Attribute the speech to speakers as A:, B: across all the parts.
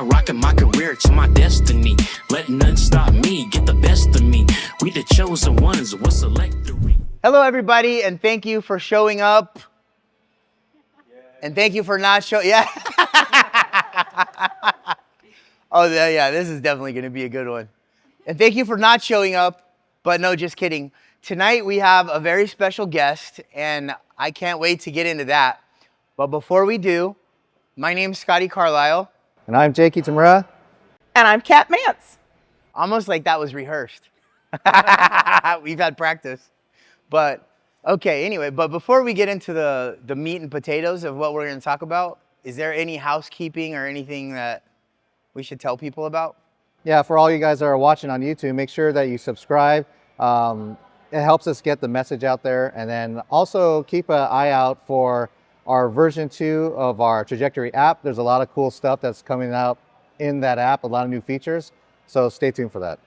A: skyrocketing my career to my destiny. Let nothing stop me, get the best of me. We the chosen ones, what's selectory?
B: Hello, everybody, and thank you for showing up. And thank you for not showing. Yeah. Oh, yeah, this is definitely going to be a good one. And thank you for not showing up, but no, just kidding. Tonight we have a very special guest, and I can't wait to get into that. But before we do, my name's Scotty Carlisle.
C: And I'm Jakey Tamura.
D: And I'm Katryn Mantz.
B: Almost like that was rehearsed. We've had practice. But, okay, anyway, but before we get into the meat and potatoes of what we're going to talk about, is there any housekeeping or anything that we should tell people about?
C: Yeah, for all you guys that are watching on YouTube, make sure that you subscribe. It helps us get the message out there. And then also keep an eye out for our version 2 of our Trajectory app. There's a lot of cool stuff that's coming out in that app, a lot of new features. So stay tuned for that.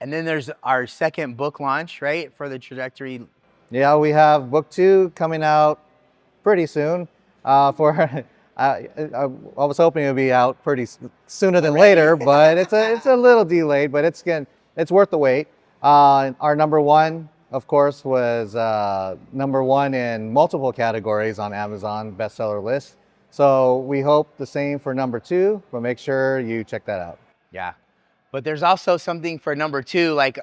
B: And then there's our second book launch, right, for the Trajectory.
C: Yeah, we have book 2 coming out pretty soon. I was hoping it would be out pretty sooner than later, but it's a little delayed, but it's worth the wait. Our number 1, of course, was number 1 in multiple categories on Amazon bestseller list. So we hope the same for number 2, but make sure you check that out.
B: Yeah, but there's also something for number 2, like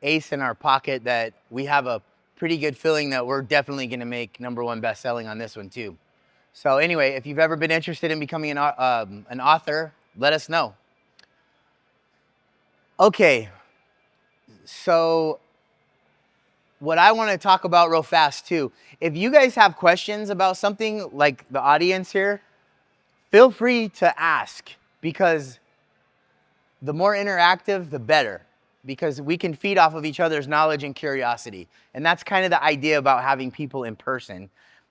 B: ace in our pocket, that we have a pretty good feeling that we're definitely going to make number 1 best-selling on this one too. So anyway, if you've ever been interested in becoming an author, let us know. Okay, so what I want to talk about real fast too, if you guys have questions about something, like the audience here, feel free to ask, because the more interactive, the better, because we can feed off of each other's knowledge and curiosity. And that's kind of the idea about having people in person.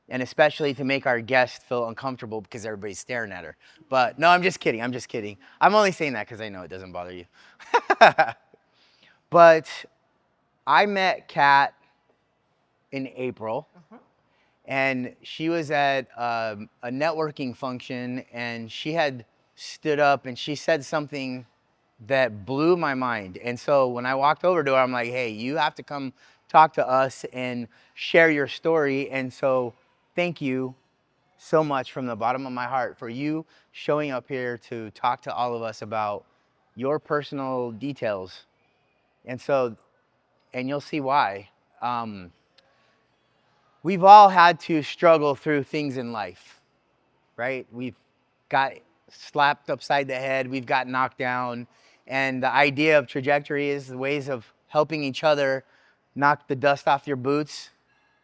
B: And especially to make our guest feel uncomfortable because everybody's staring at her. But no, I'm just kidding. I'm only saying that because I know it doesn't bother you. But I met Kat in April, and she was at a networking function, and she had stood up and she said something that blew my mind. And so when I walked over to her, I'm like, hey, you have to come talk to us and share your story. And so thank you so much from the bottom of my heart for you showing up here to talk to all of us about your personal details. And you'll see why. We've all had to struggle through things in life, right? We've got slapped upside the head, we've got knocked down, and the idea of Trajectory is the ways of helping each other knock the dust off your boots,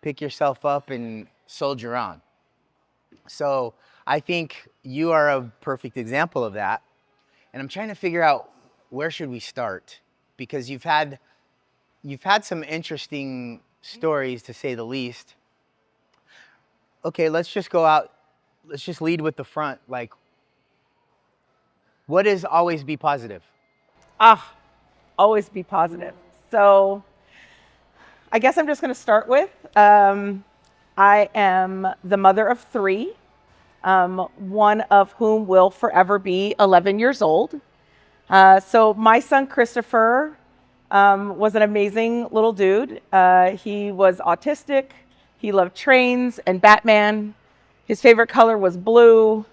B: pick yourself up, and soldier on. So I think you are a perfect example of that. And I'm trying to figure out, where should we start? Because you've had some interesting stories, to say the least. Okay, let's just go out. Let's just lead with the front. Like, what is always be positive?
D: Always be positive. So I guess I'm just going to start with, I am the mother of 3, one of whom will forever be 11 years old. So my son, Christopher, was an amazing little dude. He was autistic. He loved trains and Batman. His favorite color was blue.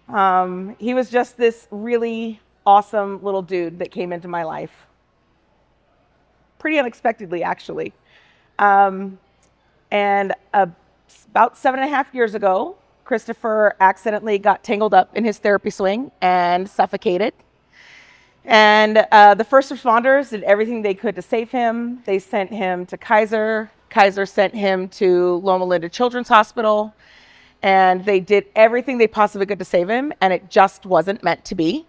D: He was just this really awesome little dude that came into my life. Pretty unexpectedly, actually. And about 7.5 years ago, Christopher accidentally got tangled up in his therapy swing and suffocated. And the first responders did everything they could to save him. They sent him to Kaiser. Kaiser sent him to Loma Linda Children's Hospital. And they did everything they possibly could to save him, and it just wasn't meant to be.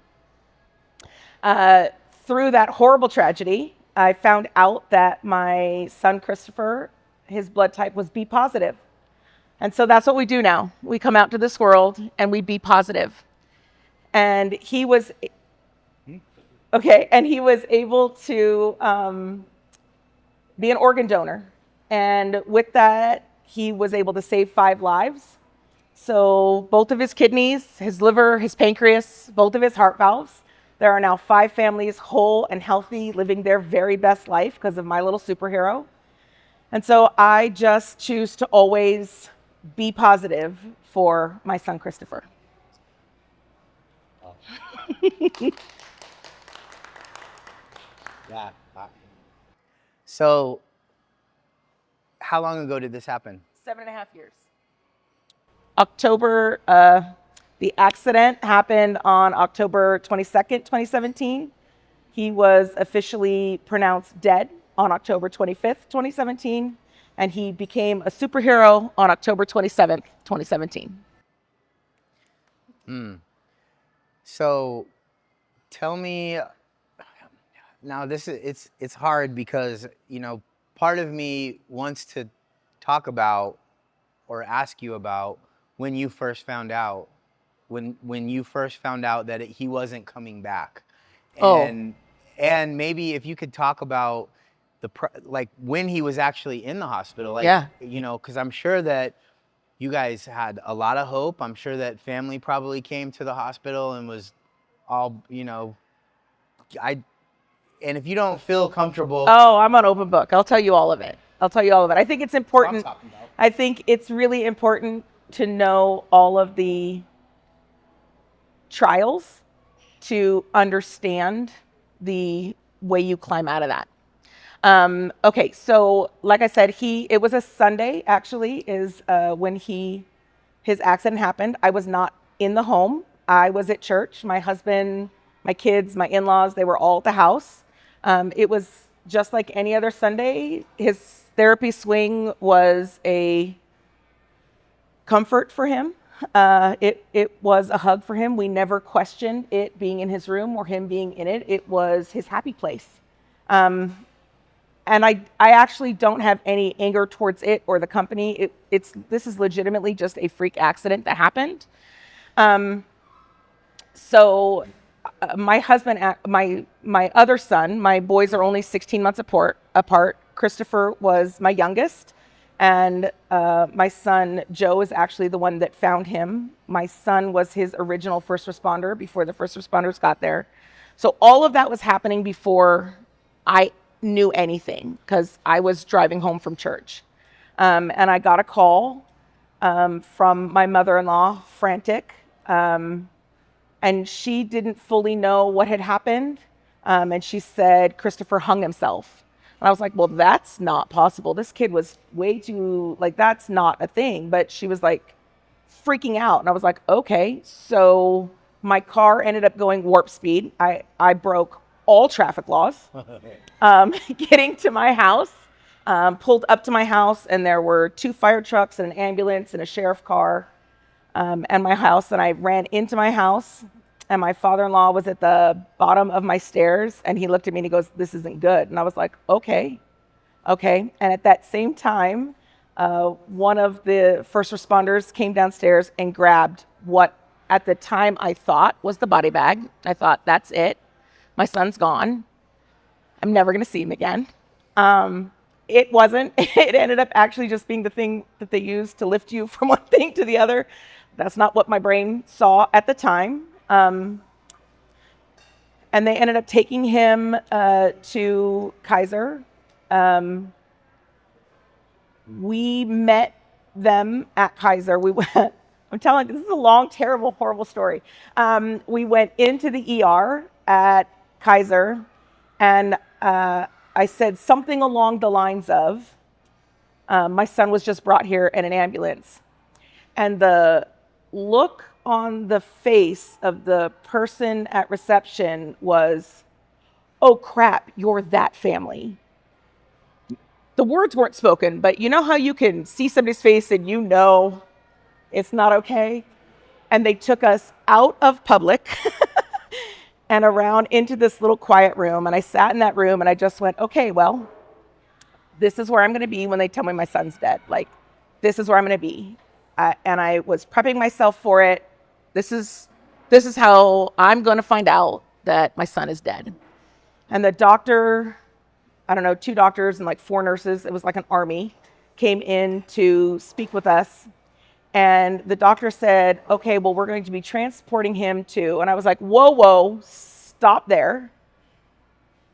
D: Through that horrible tragedy, I found out that my son, Christopher, his blood type was B positive. And so that's what we do now. We come out to this world and we be positive. And he was able to be an organ donor. And with that, he was able to save 5 lives. So both of his kidneys, his liver, his pancreas, both of his heart valves. There are now 5 families whole and healthy, living their very best life because of my little superhero. And so I just choose to always be positive for my son, Christopher.
B: Yeah. So, how long ago did this happen?
D: 7.5 years. October, the accident happened on October 22nd, 2017. He was officially pronounced dead on October 25th, 2017, and he became a superhero on October 27th, 2017.
B: So, tell me. Now, it's hard because part of me wants to talk about or ask you about when you first found out, when you first found out that he wasn't coming back, and maybe if you could talk about like when he was actually in the hospital, like
D: Yeah.
B: because I'm sure that you guys had a lot of hope. I'm sure that family probably came to the hospital and was all and if you don't feel comfortable,
D: Oh, I'm an open book. I'll tell you all of it. I think it's important.
B: What I'm talking about.
D: I think it's really important to know all of the trials to understand the way you climb out of that. Okay, so like I said, it was a Sunday actually is when his accident happened. I was not in the home. I was at church. My husband, my kids, my in-laws, they were all at the house. It was just like any other Sunday. His therapy swing was a comfort for him. It was a hug for him. We never questioned it being in his room or him being in it. It was his happy place. And I actually don't have any anger towards it or the company. This is legitimately just a freak accident that happened. So my husband, my other son, my boys are only 16 months apart. Christopher was my youngest, and my son Joe is actually the one that found him. My son was his original first responder before the first responders got there. So all of that was happening before I knew anything because I was driving home from church. And I got a call from my mother-in-law, frantic. And she didn't fully know what had happened. And she said, Christopher hung himself. And I was like, well, that's not possible. This kid was way too, that's not a thing. But she was like freaking out. And I was like, okay. So my car ended up going warp speed. I broke all traffic laws. Getting to my house, pulled up to my house, and there were 2 fire trucks and an ambulance and a sheriff car. And my house, and I ran into my house, and my father-in-law was at the bottom of my stairs, and he looked at me and he goes, this isn't good. And I was like, okay. And at that same time, one of the first responders came downstairs and grabbed what at the time I thought was the body bag. I thought, that's it. My son's gone. I'm never going to see him again. It wasn't. It ended up actually just being the thing that they used to lift you from one thing to the other. That's not what my brain saw at the time. And they ended up taking him to Kaiser. We met them at Kaiser. We went. I'm telling you, this is a long, terrible, horrible story. We went into the ER at Kaiser, and I said something along the lines of, my son was just brought here in an ambulance. And the look on the face of the person at reception was, oh crap, you're that family. The words weren't spoken, but you know how you can see somebody's face and you know it's not okay? And they took us out of public and around into this little quiet room. And I sat in that room and I just went, okay, well, this is where I'm going to be when they tell me my son's dead. This is where I'm going to be. And I was prepping myself for it. This is how I'm going to find out that my son is dead. And the doctor, I don't know, 2 doctors and 4 nurses, it was like an army, came in to speak with us. And the doctor said, okay, well, we're going to be transporting him to, and I was like, whoa, stop there.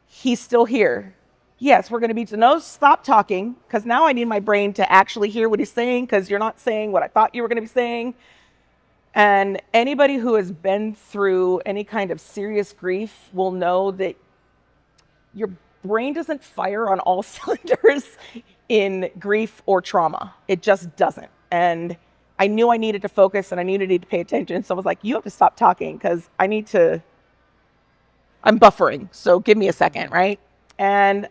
D: He's still here. Yes, we're going to be, no, stop talking, because now I need my brain to actually hear what he's saying, because you're not saying what I thought you were going to be saying. And anybody who has been through any kind of serious grief will know that your brain doesn't fire on all cylinders in grief or trauma. It just doesn't. And I knew I needed to focus and I knew I needed to pay attention. So I was like, you have to stop talking because I'm buffering. So give me a second, right? And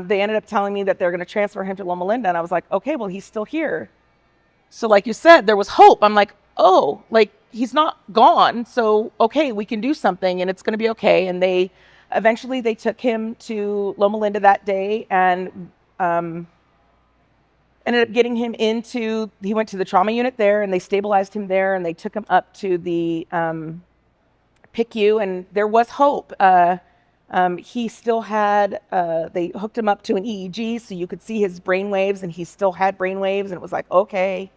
D: they ended up telling me that they're going to transfer him to Loma Linda. And I was like, okay, well, he's still here. So like you said, there was hope. I'm like, oh, like he's not gone. So, okay, we can do something and it's going to be okay. And they eventually took him to Loma Linda that day and ended up getting him he went to the trauma unit there and they stabilized him there and they took him up to the PICU and there was hope. He still had, they hooked him up to an EEG so you could see his brain waves and he still had brain waves and it was like, okay.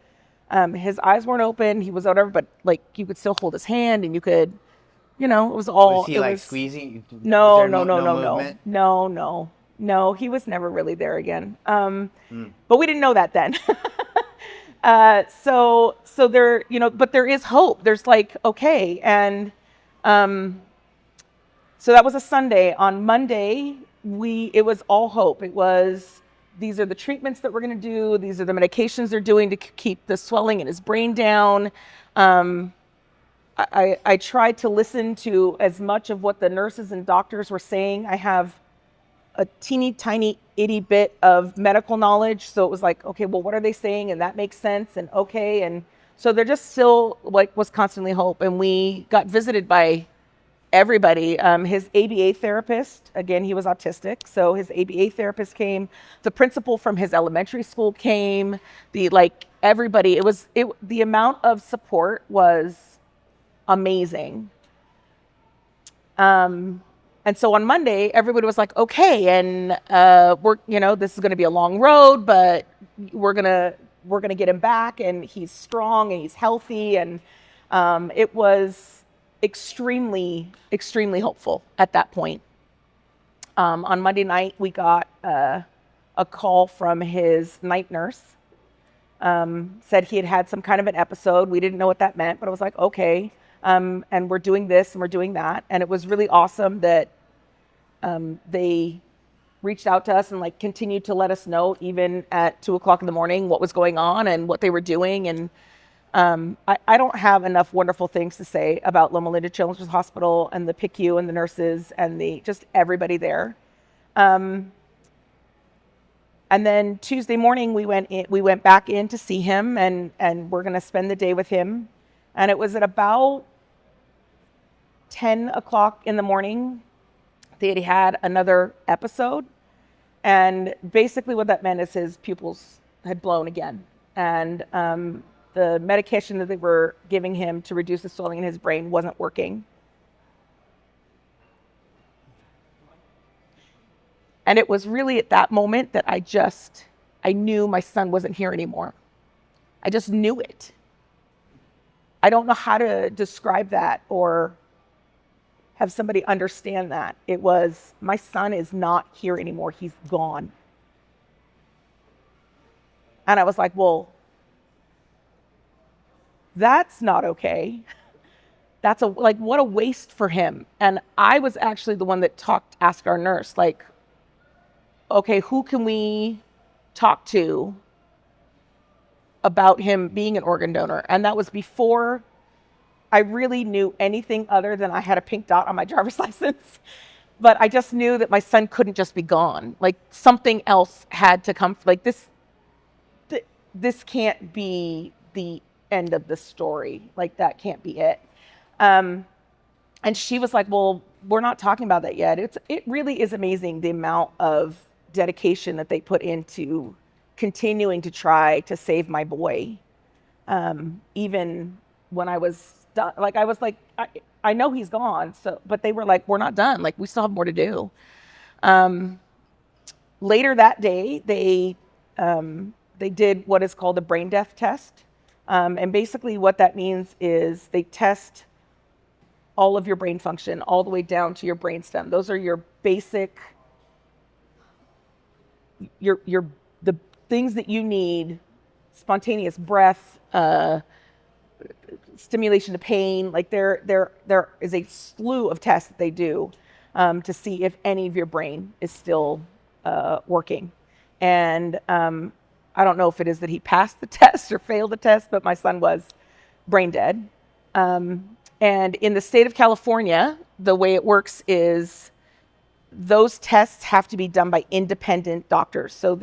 D: His eyes weren't open, he was whatever, but like you could still hold his hand and you could, it was all.
B: Was he like squeezing?
D: No,
B: movement?
D: No, he was never really there again. But we didn't know that then. So there, but there is hope. There's like, okay. And so that was a Sunday. On Monday, it was all hope. It was, these are the treatments that we're going to do. These are the medications they're doing to keep the swelling in his brain down. I tried to listen to as much of what the nurses and doctors were saying. I have a teeny tiny itty bit of medical knowledge. So it was like, okay, well, what are they saying? And that makes sense. And okay. And so there just still like was constantly hope. And we got visited by everybody. His ABA therapist, again, he was autistic. So his ABA therapist came, the principal from his elementary school came, everybody, the amount of support was amazing. And so on Monday, everybody was like, okay, and this is going to be a long road, but we're going to get him back and he's strong and he's healthy. And it was extremely, extremely hopeful at that point. On Monday night, we got a call from his night nurse. Said he had some kind of an episode. We didn't know what that meant, but I was like, okay. And we're doing this and we're doing that. And it was really awesome that they reached out to us and continued to let us know even at 2:00 in the morning what was going on and what they were doing. And I don't have enough wonderful things to say about Loma Linda Children's Hospital and the PICU and the nurses and just everybody there. And then Tuesday morning we went back in to see him and we're going to spend the day with him. And it was at about 10:00 in the morning that he had another episode. And basically what that meant is his pupils had blown again. And the medication that they were giving him to reduce the swelling in his brain wasn't working. And it was really at that moment that I knew my son wasn't here anymore. I just knew it. I don't know how to describe that or have somebody understand that. It was, my son is not here anymore. He's gone. And I was like, well, that's not okay. That's what a waste for him. And I was actually the one that asked our nurse, okay, who can we talk to about him being an organ donor? And that was before I really knew anything other than I had a pink dot on my driver's license. But I just knew that my son couldn't just be gone. Something else had to come. This can't be the end of the story. That can't be it. And she was like, well, we're not talking about that yet. It really is amazing the amount of dedication that they put into continuing to try to save my boy. Even when I was done, I know he's gone. But they were like, we're not done. We still have more to do. Later that day, they did what is called a brain death test. And basically what that means is they test all of your brain function all the way down to your brainstem. Those are your basic, the things that you need: spontaneous breath, stimulation to pain. Like there is a slew of tests that they do to see if any of your brain is still working. And I don't know if it is that he passed the test or failed the test, but my son was brain dead. And in the state of California, the way it works is those tests have to be done by independent doctors. So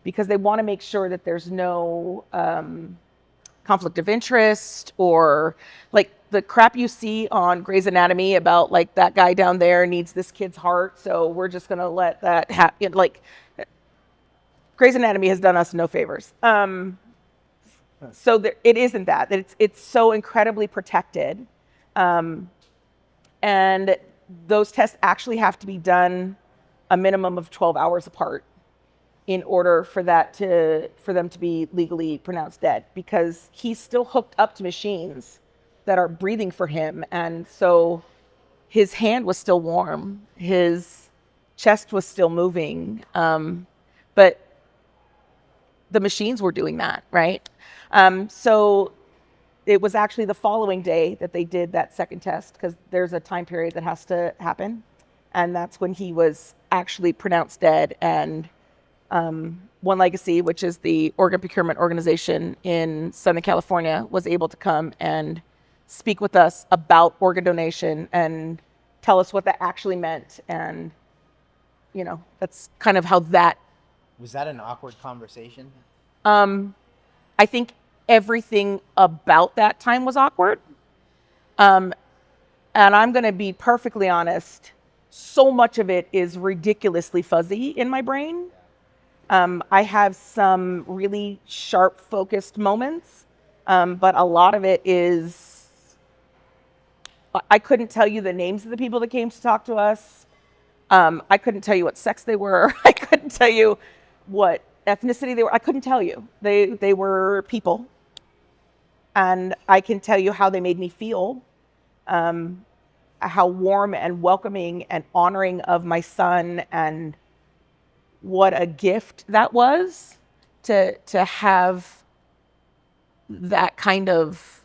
D: because they want to make sure that there's no conflict of interest, or like the crap you see on Grey's Anatomy about like that guy down there needs this kid's heart, so we're just going to let that happen. Like, Grey's Anatomy has done us no favors. So it isn't that it's so incredibly protected. And those tests actually have to be done a minimum of 12 hours apart in order for them to be legally pronounced dead, because he's still hooked up to machines that are breathing for him. And so his hand was still warm, his chest was still moving, but the machines were doing that, right? So it was actually the following day that they did that second test, because there's a time period that has to happen. And that's when he was actually pronounced dead. And One Legacy, which is the organ procurement organization in Southern California, was able to come and speak with us about organ donation and tell us what that actually meant. And, that's kind of how that...
B: Was that an awkward conversation?
D: I think everything about that time was awkward. And I'm going to be perfectly honest, so much of it is ridiculously fuzzy in my brain. I have some really sharp focused moments, but a lot of it is, I couldn't tell you the names of the people that came to talk to us. I couldn't tell you what sex they were. I couldn't tell you what ethnicity they were. I couldn't tell you. They were people. And I can tell you how they made me feel, how warm and welcoming and honoring of my son, and what a gift that was to have that kind of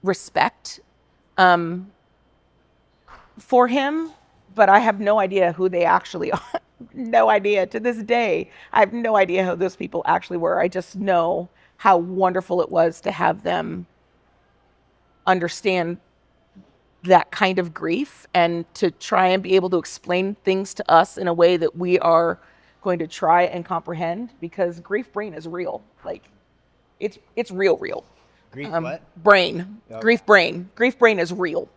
D: respect for him. But I have no idea who they actually are. No idea. To this day, I have no idea who those people actually were. I just know how wonderful it was to have them understand that kind of grief, and to try and be able to explain things to us in a way that we are going to try and comprehend, because grief brain is real. Like, it's real.
B: Grief what?
D: Brain. Okay. Grief brain is real.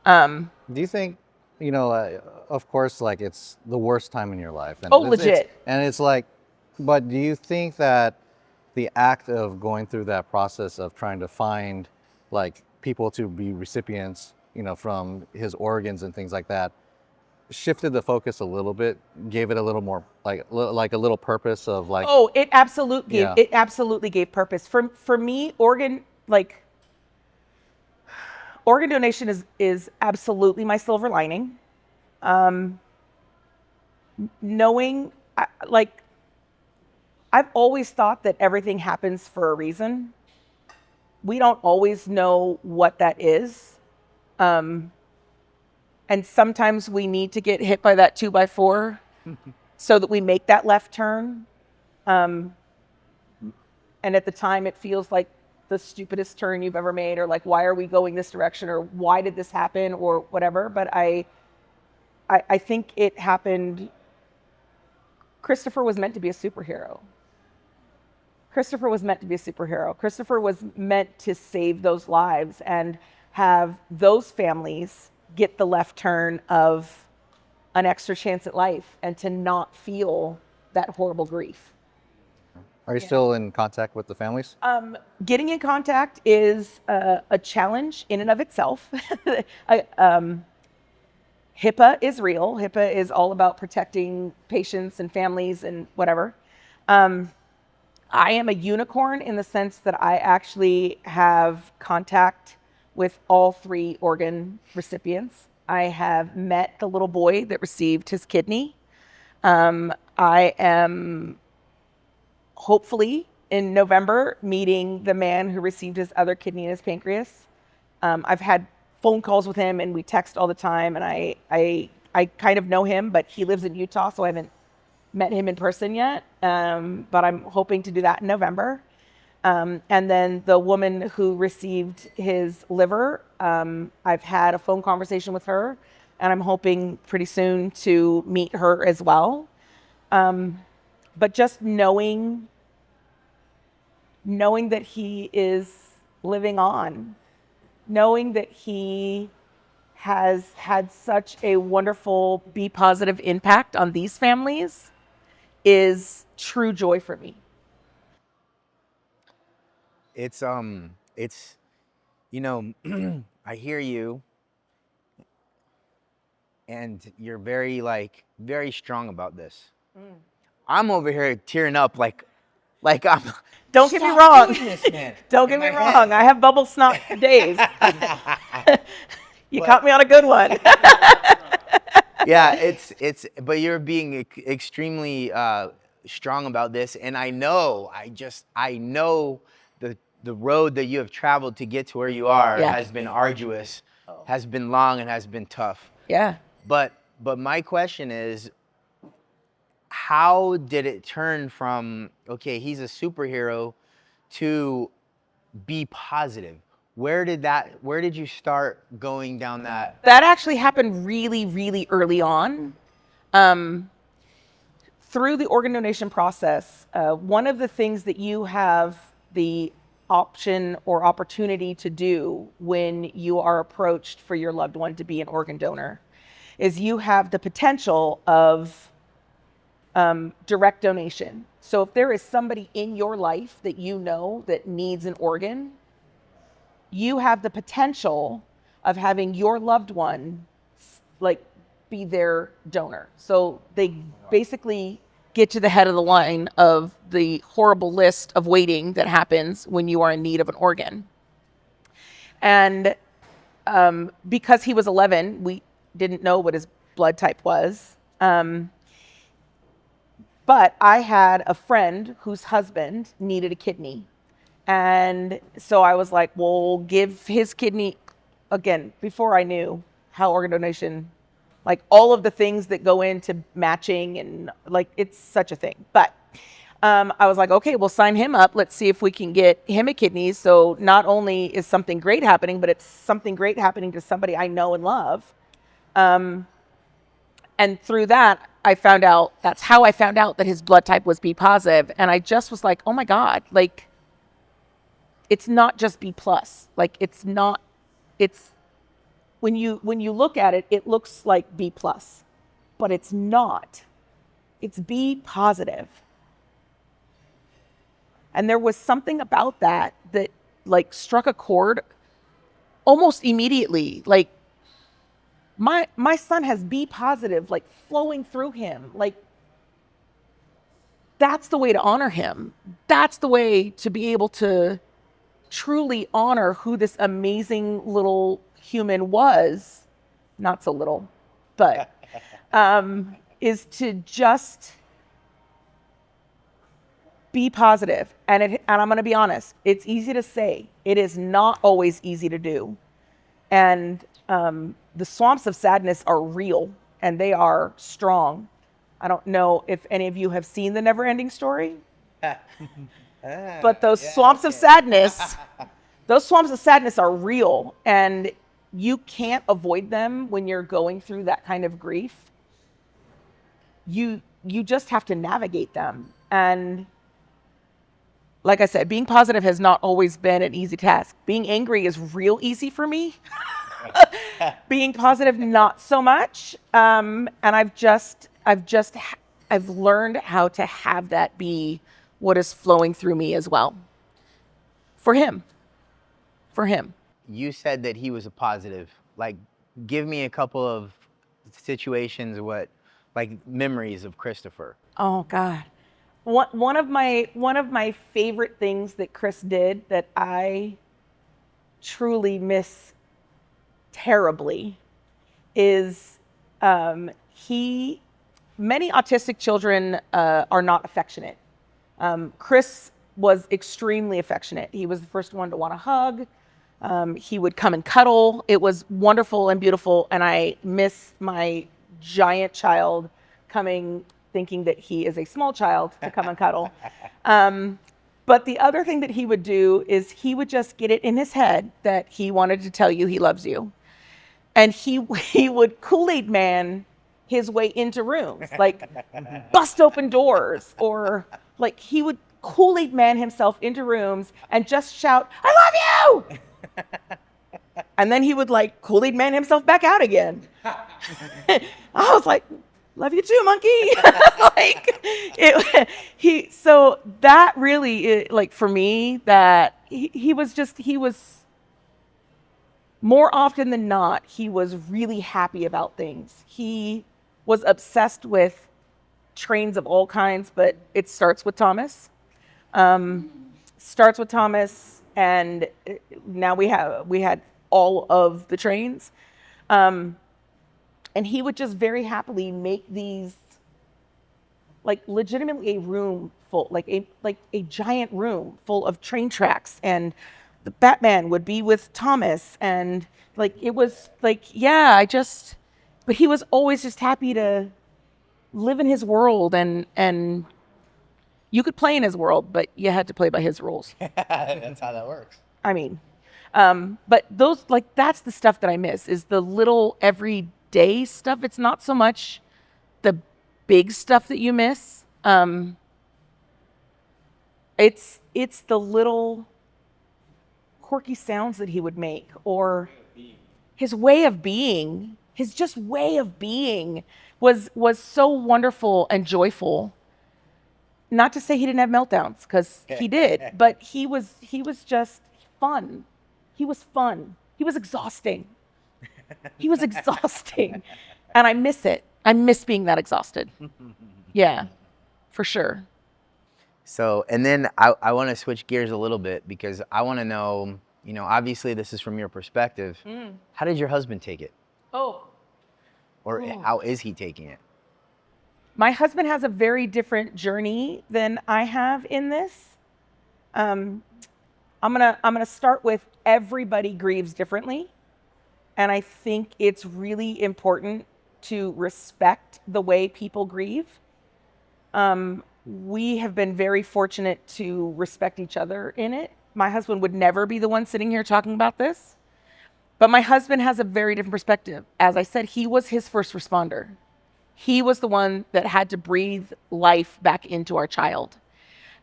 C: Do you think, of course, like, it's the worst time in your life. And
D: legit.
C: It's like, but do you think that the act of going through that process of trying to find, like, people to be recipients, from his organs and things like that, shifted the focus a little bit, gave it a little more, like a little purpose of, like...
D: Oh, it absolutely gave purpose. For me, organ donation is absolutely my silver lining. Knowing, I've always thought that everything happens for a reason. We don't always know what that is. And sometimes we need to get hit by that 2x4 so that we make that left turn. And at the time, it feels like the stupidest turn you've ever made, or like, why are we going this direction, or why did this happen, or whatever. But I think it happened. Christopher was meant to be a superhero. Christopher was meant to save those lives and have those families get the left turn of an extra chance at life, and to not feel that horrible grief.
C: Are you still in contact with the families?
D: Getting in contact is a challenge in and of itself. HIPAA is real. HIPAA is all about protecting patients and families and whatever. I am a unicorn in the sense that I actually have contact with all 3 organ recipients. I have met the little boy that received his kidney. I am hopefully in November meeting the man who received his other kidney and his pancreas. I've had phone calls with him and we text all the time, and I kind of know him, but he lives in Utah, so I haven't met him in person yet. But I'm hoping to do that in November. And then the woman who received his liver, I've had a phone conversation with her, and I'm hoping pretty soon to meet her as well. But just knowing that he is living on, knowing that he has had such a wonderful be positive impact on these families is true joy for me.
B: It's you know, I hear you, and you're very strong about this. I'm over here tearing up like I'm.
D: Don't get me
B: Stop
D: wrong.
B: doing this, man.
D: Don't get
B: In
D: me
B: my
D: wrong.
B: head.
D: I have bubble snot days. You caught me on a good one.
B: Yeah, but you're being extremely strong about this, and I know the road that you have traveled to get to where you are
D: Yeah.
B: has been arduous, has been long, and has been tough.
D: Yeah.
B: But my question is, how did it turn from, okay, he's a superhero, to be positive? Where did you start going down that?
D: That actually happened really, really early on. Through the organ donation process, one of the things that you have the option or opportunity to do when you are approached for your loved one to be an organ donor is you have the potential of direct donation. So if there is somebody in your life that you know that needs an organ, you have the potential of having your loved one like be their donor. So they basically get to the head of the line of the horrible list of waiting that happens when you are in need of an organ. And because he was 11, we didn't know what his blood type was. But I had a friend whose husband needed a kidney. And so I was like, well, give his kidney, again, before I knew how organ donation, like all of the things that go into matching, and like it's such a thing. But I was like, okay, we'll sign him up. Let's see if we can get him a kidney. So not only is something great happening, but it's something great happening to somebody I know and love. And through that, that's how I found out that his blood type was B positive. And I just was like, oh my God, like, it's not just B plus. Like, it's when you look at it, it looks like B plus, but it's not. It's B positive. And there was something about that like struck a chord almost immediately. Like, my son has B positive, like flowing through him. Like, that's the way to honor him. That's the way to be able to truly honor who this amazing little human was. Not so little, but is to just be positive. And I'm going to be honest, it's easy to say. It is not always easy to do. And the swamps of sadness are real, and they are strong. I don't know if any of you have seen The Never-Ending Story, but those swamps of sadness, are real, and you can't avoid them when you're going through that kind of grief. You just have to navigate them. And like I said, being positive has not always been an easy task. Being angry is real easy for me. Being positive, not so much. And I've learned how to have that be what is flowing through me as well. For him.
B: You said that he was a positive. Like, give me a couple of situations, like memories of Christopher.
D: Oh God. One of my favorite things that Chris did that I truly miss terribly is he many autistic children are not affectionate. Chris was extremely affectionate. He was the first one to want to hug. He would come and cuddle. It was wonderful and beautiful, and I miss my giant child coming thinking that he is a small child to come and cuddle. But the other thing that he would do is he would just get it in his head that he wanted to tell you he loves you. And he would Kool-Aid man his way into rooms, like bust open doors, or like he would Kool-Aid man himself into rooms and just shout, "I love you!" And then he would like Kool-Aid man himself back out again. I was like, "Love you too, monkey." So that really, like for me, that he was more often than not, he was really happy about things. He was obsessed with trains of all kinds, but it starts with Thomas. And now we had all of the trains. And he would just very happily make these, like legitimately a room full, like a giant room full of train tracks, and the Batman would be with Thomas, and like it was like, but he was always just happy to live in his world, and you could play in his world, but you had to play by his rules.
B: That's how that works.
D: I mean, but those, like, that's the stuff that I miss, is the little everyday stuff. It's not so much the big stuff that you miss. It's the little quirky sounds that he would make, or his way of being. His just way of being was so wonderful and joyful. Not to say he didn't have meltdowns, because he did, but he was just fun. He was fun. He was exhausting. He was exhausting. And I miss it. I miss being that exhausted. Yeah, for sure.
B: So, and then I want to switch gears a little bit, because I want to know, obviously this is from your perspective. How did your husband take it? Or how is he taking it?
D: My husband has a very different journey than I have in this. I'm gonna start with, everybody grieves differently. And I think it's really important to respect the way people grieve. We have been very fortunate to respect each other in it. My husband would never be the one sitting here talking about this, but my husband has a very different perspective. As I said, he was his first responder. He was the one that had to breathe life back into our child.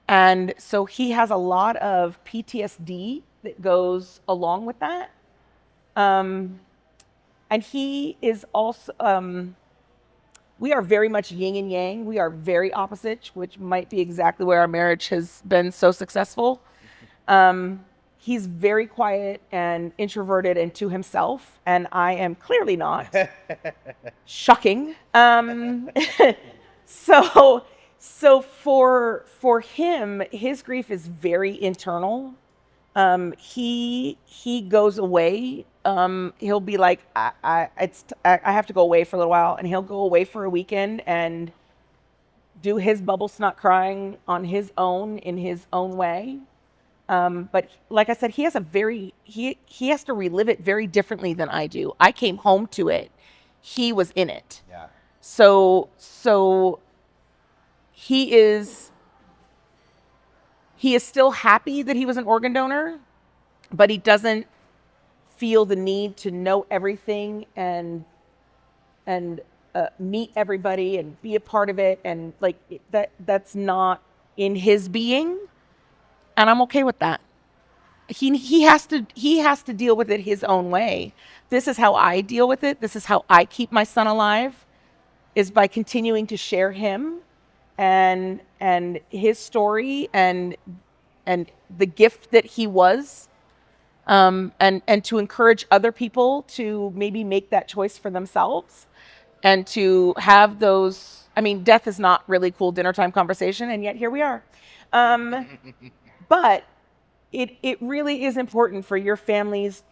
D: And so he has a lot of PTSD that goes along with that. And he is also, we are very much yin and yang. We are very opposite, which might be exactly where our marriage has been so successful. He's very quiet and introverted and to himself, and I am clearly not. Shocking. So for him, his grief is very internal. He goes away. He'll be like, I have to go away for a little while, and he'll go away for a weekend and do his bubble snot crying on his own, in his own way. But like I said, he has he has to relive it very differently than I do. I came home to it. He was in it.
B: Yeah.
D: So he is still happy that he was an organ donor, but he doesn't feel the need to know everything and meet everybody and be a part of it, and like that's not in his being, and I'm okay with that. He has to deal with it his own way. This is how I deal with it. This is how I keep my son alive, is by continuing to share him and his story and the gift that he was, and to encourage other people to maybe make that choice for themselves, and to have those I mean, death is not really cool dinner time conversation, and yet here we are. But it really is important for your families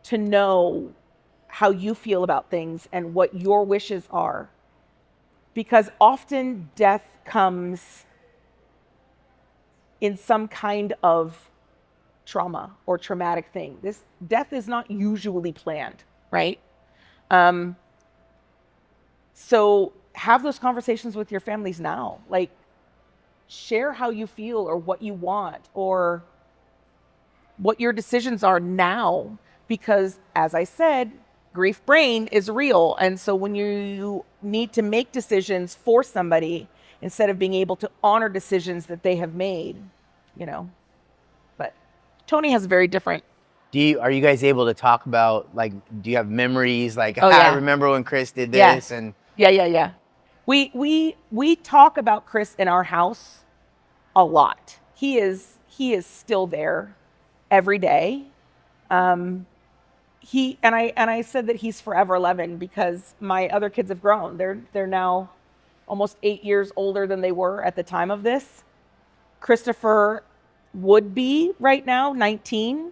D: to know how you feel about things and what your wishes are. Because often death comes in some kind of trauma or traumatic thing. This death is not usually planned, right? So have those conversations with your families now. Like, share how you feel or what you want or what your decisions are now. Because as I said, grief brain is real. And so when you need to make decisions for somebody instead of being able to honor decisions that they have made, you know. But Tony has a very different.
B: Are you guys able to talk about, like, do you have memories like,
D: Oh, yeah.
B: I remember when Chris did
D: Yeah.
B: this? And
D: Yeah. We talk about Chris in our house a lot. He is still there every day. I said that he's forever 11 because my other kids have grown. They're now almost 8 years older than they were at the time of this. Christopher would be right now 19,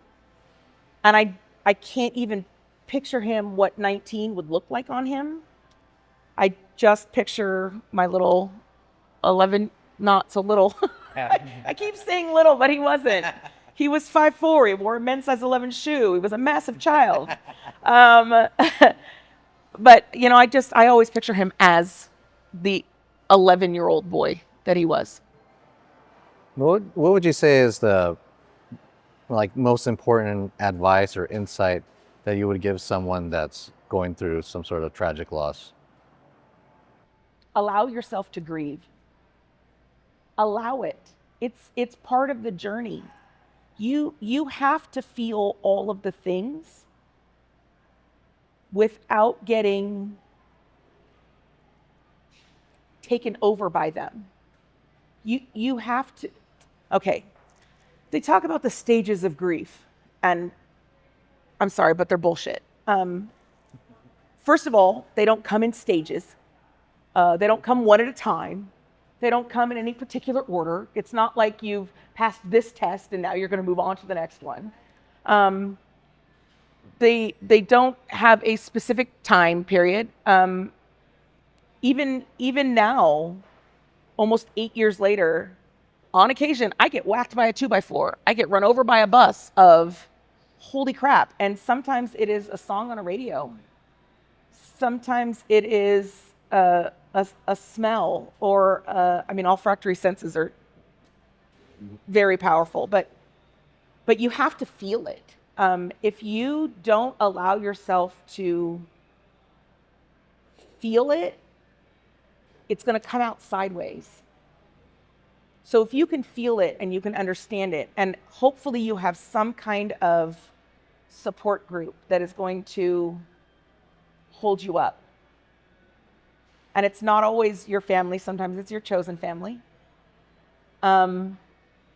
D: and I can't even picture him what 19 would look like on him. I just picture my little 11, not so little. I keep saying little, but he wasn't. He was 5'4". He wore a men's size 11 shoe. He was a massive child. But, you know, I always picture him as the 11-year-old boy that he was.
C: What would you say is the most important advice or insight that you would give someone that's going through some sort of tragic loss?
D: Allow yourself to grieve. Allow it. It's part of the journey. You have to feel all of the things without getting taken over by them. You have to. Okay. They talk about the stages of grief, and I'm sorry, but they're bullshit. First of all, they don't come in stages. They don't come one at a time. They don't come in any particular order. It's not like you've passed this test and now you're going to move on to the next one. They don't have a specific time period. Even now, almost 8 years later, on occasion, I get whacked by a 2x4. I get run over by a bus of holy crap. And sometimes it is a song on a radio. Sometimes it is a smell or, olfactory senses are very powerful, but you have to feel it. If you don't allow yourself to feel it, it's going to come out sideways. So if you can feel it and you can understand it, and hopefully you have some kind of support group that is going to hold you up. And it's not always your family. Sometimes it's your chosen family.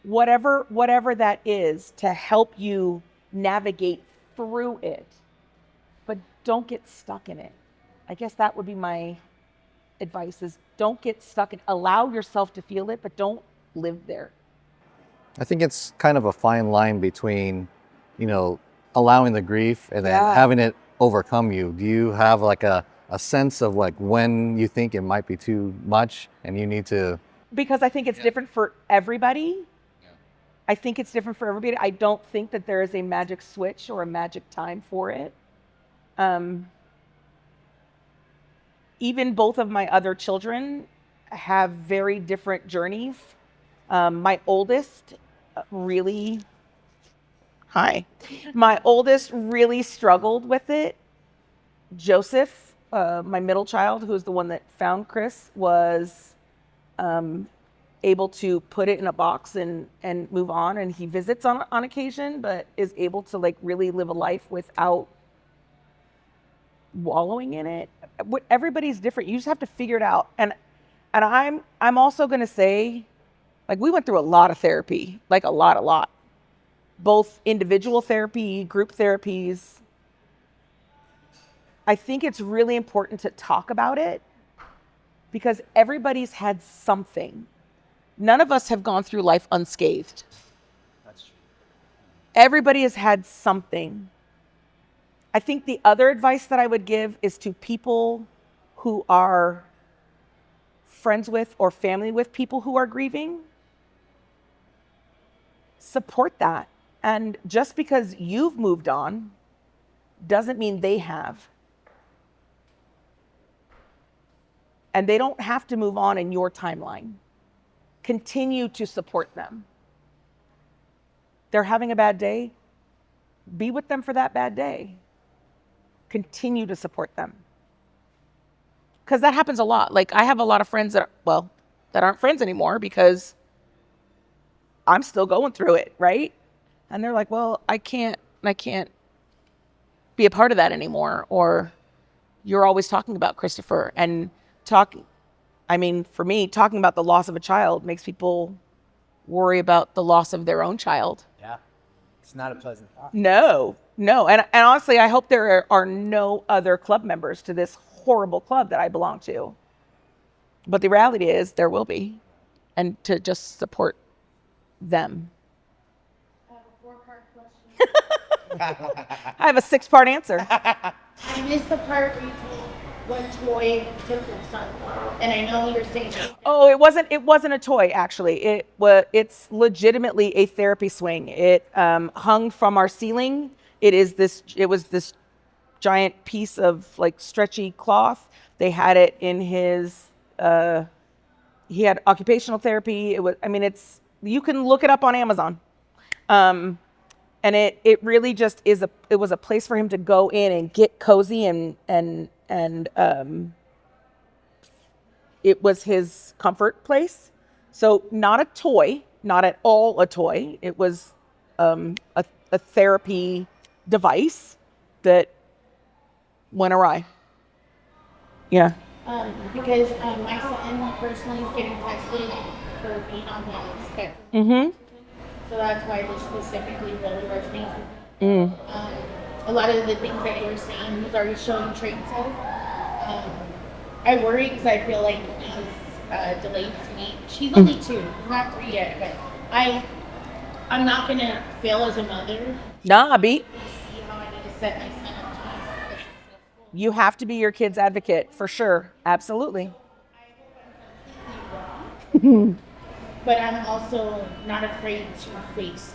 D: Whatever that is to help you navigate through it, but don't get stuck in it. I guess that would be my advice is don't get stuck in it. Allow yourself to feel it, but don't live there.
C: I think it's kind of a fine line between, allowing the grief and then having it overcome you. Do you have like a sense of like when you think it might be too much and you need to?
D: Because I think it's different for everybody. I think it's different for everybody. I don't think that there is a magic switch or a magic time for it. Even both of my other children have very different journeys. My oldest really struggled with it. Joseph, my middle child, who's the one that found Chris, was able to put it in a box and move on. And he visits on occasion, but is able to like really live a life without wallowing in it. Everybody's different. You just have to figure it out. And I'm also going to say, like, we went through a lot of therapy, like a lot, both individual therapy, group therapies. I think it's really important to talk about it because everybody's had something. None of us have gone through life unscathed.
B: That's true.
D: Everybody has had something. I think the other advice that I would give is to people who are friends with or family with people who are grieving. Support that. And just because you've moved on doesn't mean they have. And they don't have to move on in your timeline. Continue to support them. They're having a bad day. Be with them for that bad day. Continue to support them. Because that happens a lot. Like, I have a lot of friends that aren't friends anymore because I'm still going through it, right? And they're like, well, I can't be a part of that anymore. Or you're always talking about Christopher. And for me, talking about the loss of a child makes people worry about the loss of their own child.
B: Yeah. It's not a pleasant thought.
D: No. And honestly, I hope there are no other club members to this horrible club that I belong to. But the reality is there will be. And to just support them.
E: I have a 4-part question.
D: I have a 6-part answer.
E: I missed the part where you told what toy took your son. And I know you're saying
D: Oh, it wasn't a toy, actually. It's legitimately a therapy swing. It hung from our ceiling. It was this giant piece of like stretchy cloth. They had it in his he had occupational therapy. You can look it up on Amazon. And it really just it was a place for him to go in and get cozy and it was his comfort place. So not a toy, not at all a toy. It was a therapy device that went awry. Yeah.
E: because my son personally is getting tested for being on the spectrum.
D: Mm-hmm.
E: So that's why this specifically really resonates with me. A lot of the things that you were saying, he's already showing traits of. I worry because I feel like he's delayed speech. He's only 2, he's not 3 yet, but I'm not going to fail as a mother.
D: Nah, B.
E: See how I need to set my son up to be successful.
D: You have to be your kid's advocate, for sure. Absolutely.
E: But I'm also not afraid to face.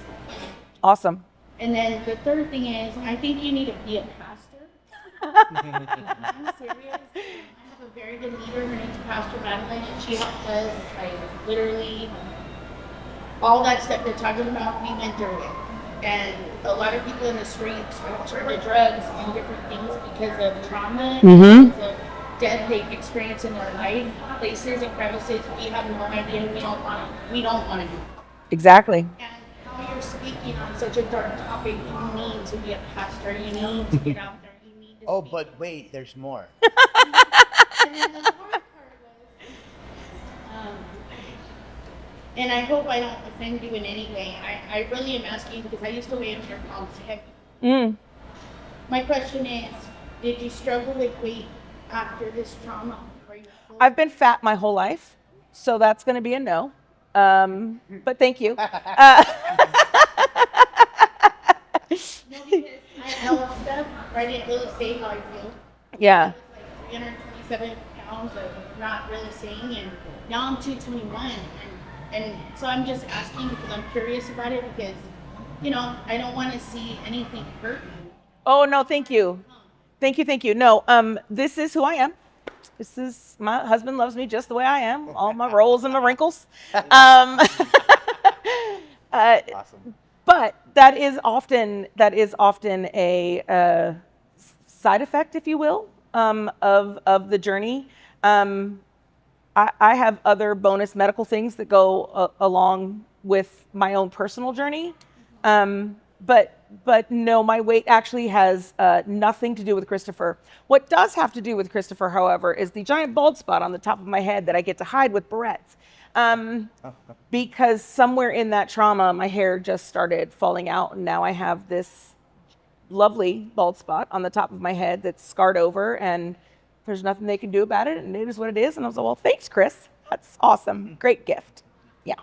D: Awesome.
E: And then the third thing is, I think you need to be a pastor. I'm serious. I have a very good leader. Her name's Pastor Madeline, and she helped us, like, literally, all that stuff they're talking about, we went through it. And a lot of people in the streets turn to drugs and different things because of trauma, because of death they've experienced in their life, places and crevices we have no idea, we don't want to do.
D: Exactly.
E: And how you're speaking on such a dark topic, you need to be a pastor, you need to get out there, you need to
B: Oh,
E: speak.
B: but wait, there's more.
E: And then the hard part was, and I hope I don't offend you in any way, I really am asking because I used to weigh your mom's heavy. My question is, did you struggle with weight after this trauma?
D: I've been fat my whole life, so that's going to be a no. But thank you.
E: No, because I know stuff, I didn't really say how I feel.
D: Yeah.
E: Like 327 pounds of not really saying, and now I'm 221. And so I'm just asking because I'm curious about it because, I don't want to see anything hurt you.
D: Oh, no, thank you. Thank you. No, this is who I am. My husband loves me just the way I am, all my rolls and my wrinkles.
B: Awesome.
D: But that is often a side effect, if you will, of the journey. I have other bonus medical things that go along with my own personal journey. But no, my weight actually has nothing to do with Christopher. What does have to do with Christopher, however, is the giant bald spot on the top of my head that I get to hide with barrettes. Because somewhere in that trauma, my hair just started falling out, and now I have this lovely bald spot on the top of my head that's scarred over, and There's nothing they can do about it, and it is what it is. And I was like, well, thanks, Chris. That's awesome. Great gift. Yeah.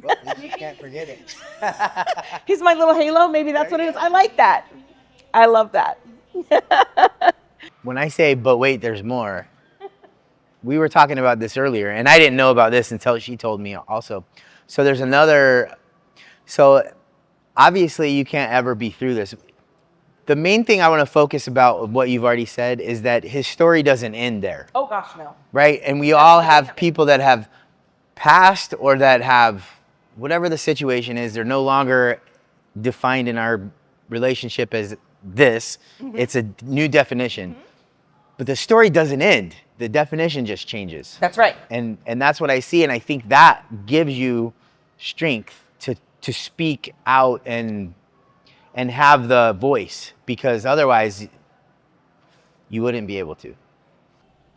B: Well, you can't forget it.
D: He's my little halo. Maybe that's what it is. I like that. I love that.
B: When I say, but wait, there's more, we were talking about this earlier, and I didn't know about this until she told me also. So there's another, so obviously you can't ever be through this. The main thing I want to focus about what you've already said is that his story doesn't end there.
D: Oh, gosh, no.
B: Right? And we all have people that have passed or that have, whatever the situation is, they're no longer defined in our relationship as this. It's a new definition. But the story doesn't end. The definition just changes.
D: That's right.
B: And that's what I see. And I think that gives you strength to speak out and have the voice, because otherwise you wouldn't be able to.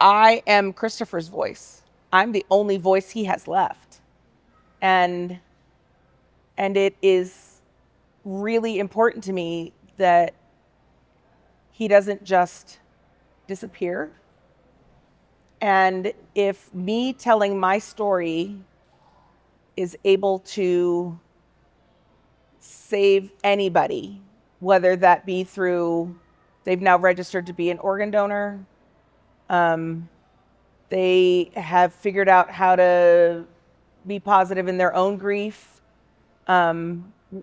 D: I am Christopher's voice. I'm the only voice he has left. And it is really important to me that he doesn't just disappear. And if me telling my story is able to save anybody, whether that be through, they've now registered to be an organ donor, they have figured out how to be positive in their own grief,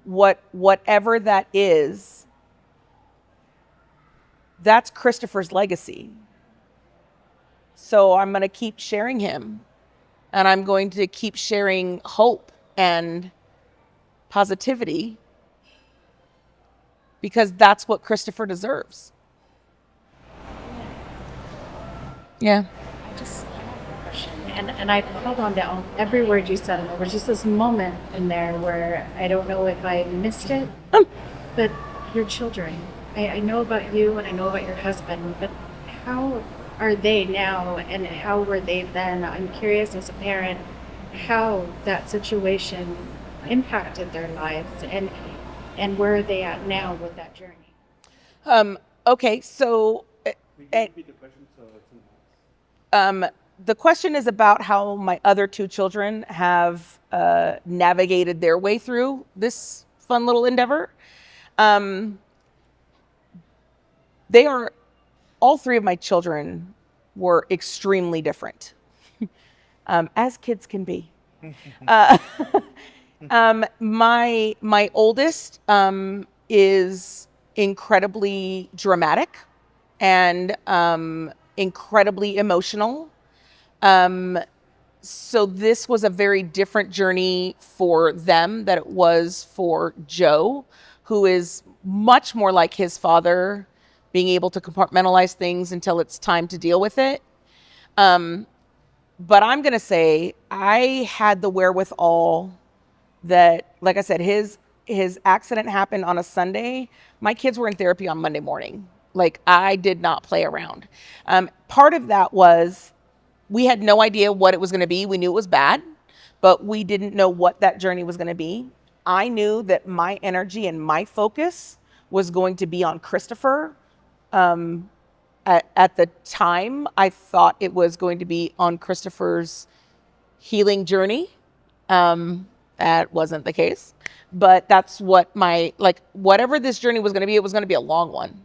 D: whatever that is, that's Christopher's legacy. So I'm going to keep sharing him, and I'm going to keep sharing hope and positivity, because that's what Christopher deserves. Yeah.
F: I just have a question, and I held on to every word you said, and there was just this moment in there where I don't know if I missed it, but your children, I know about you and I know about your husband, but how are they now and how were they then? I'm curious as a parent how that situation impacted their lives and where are they at now with that journey?
D: Okay, so the question is about how my other two children have navigated their way through this fun little endeavor. All three of my children were extremely different, as kids can be. My oldest is incredibly dramatic and incredibly emotional. So this was a very different journey for them than it was for Joe, who is much more like his father, being able to compartmentalize things until it's time to deal with it. But I'm going to say I had the wherewithal that, like I said, his accident happened on a Sunday. My kids were in therapy on Monday morning. Like, I did not play around. Part of that was we had no idea what it was going to be. We knew it was bad, but we didn't know what that journey was going to be. I knew that my energy and my focus was going to be on Christopher. At the time, I thought it was going to be on Christopher's healing journey. That wasn't the case, but that's what whatever this journey was going to be, it was going to be a long one.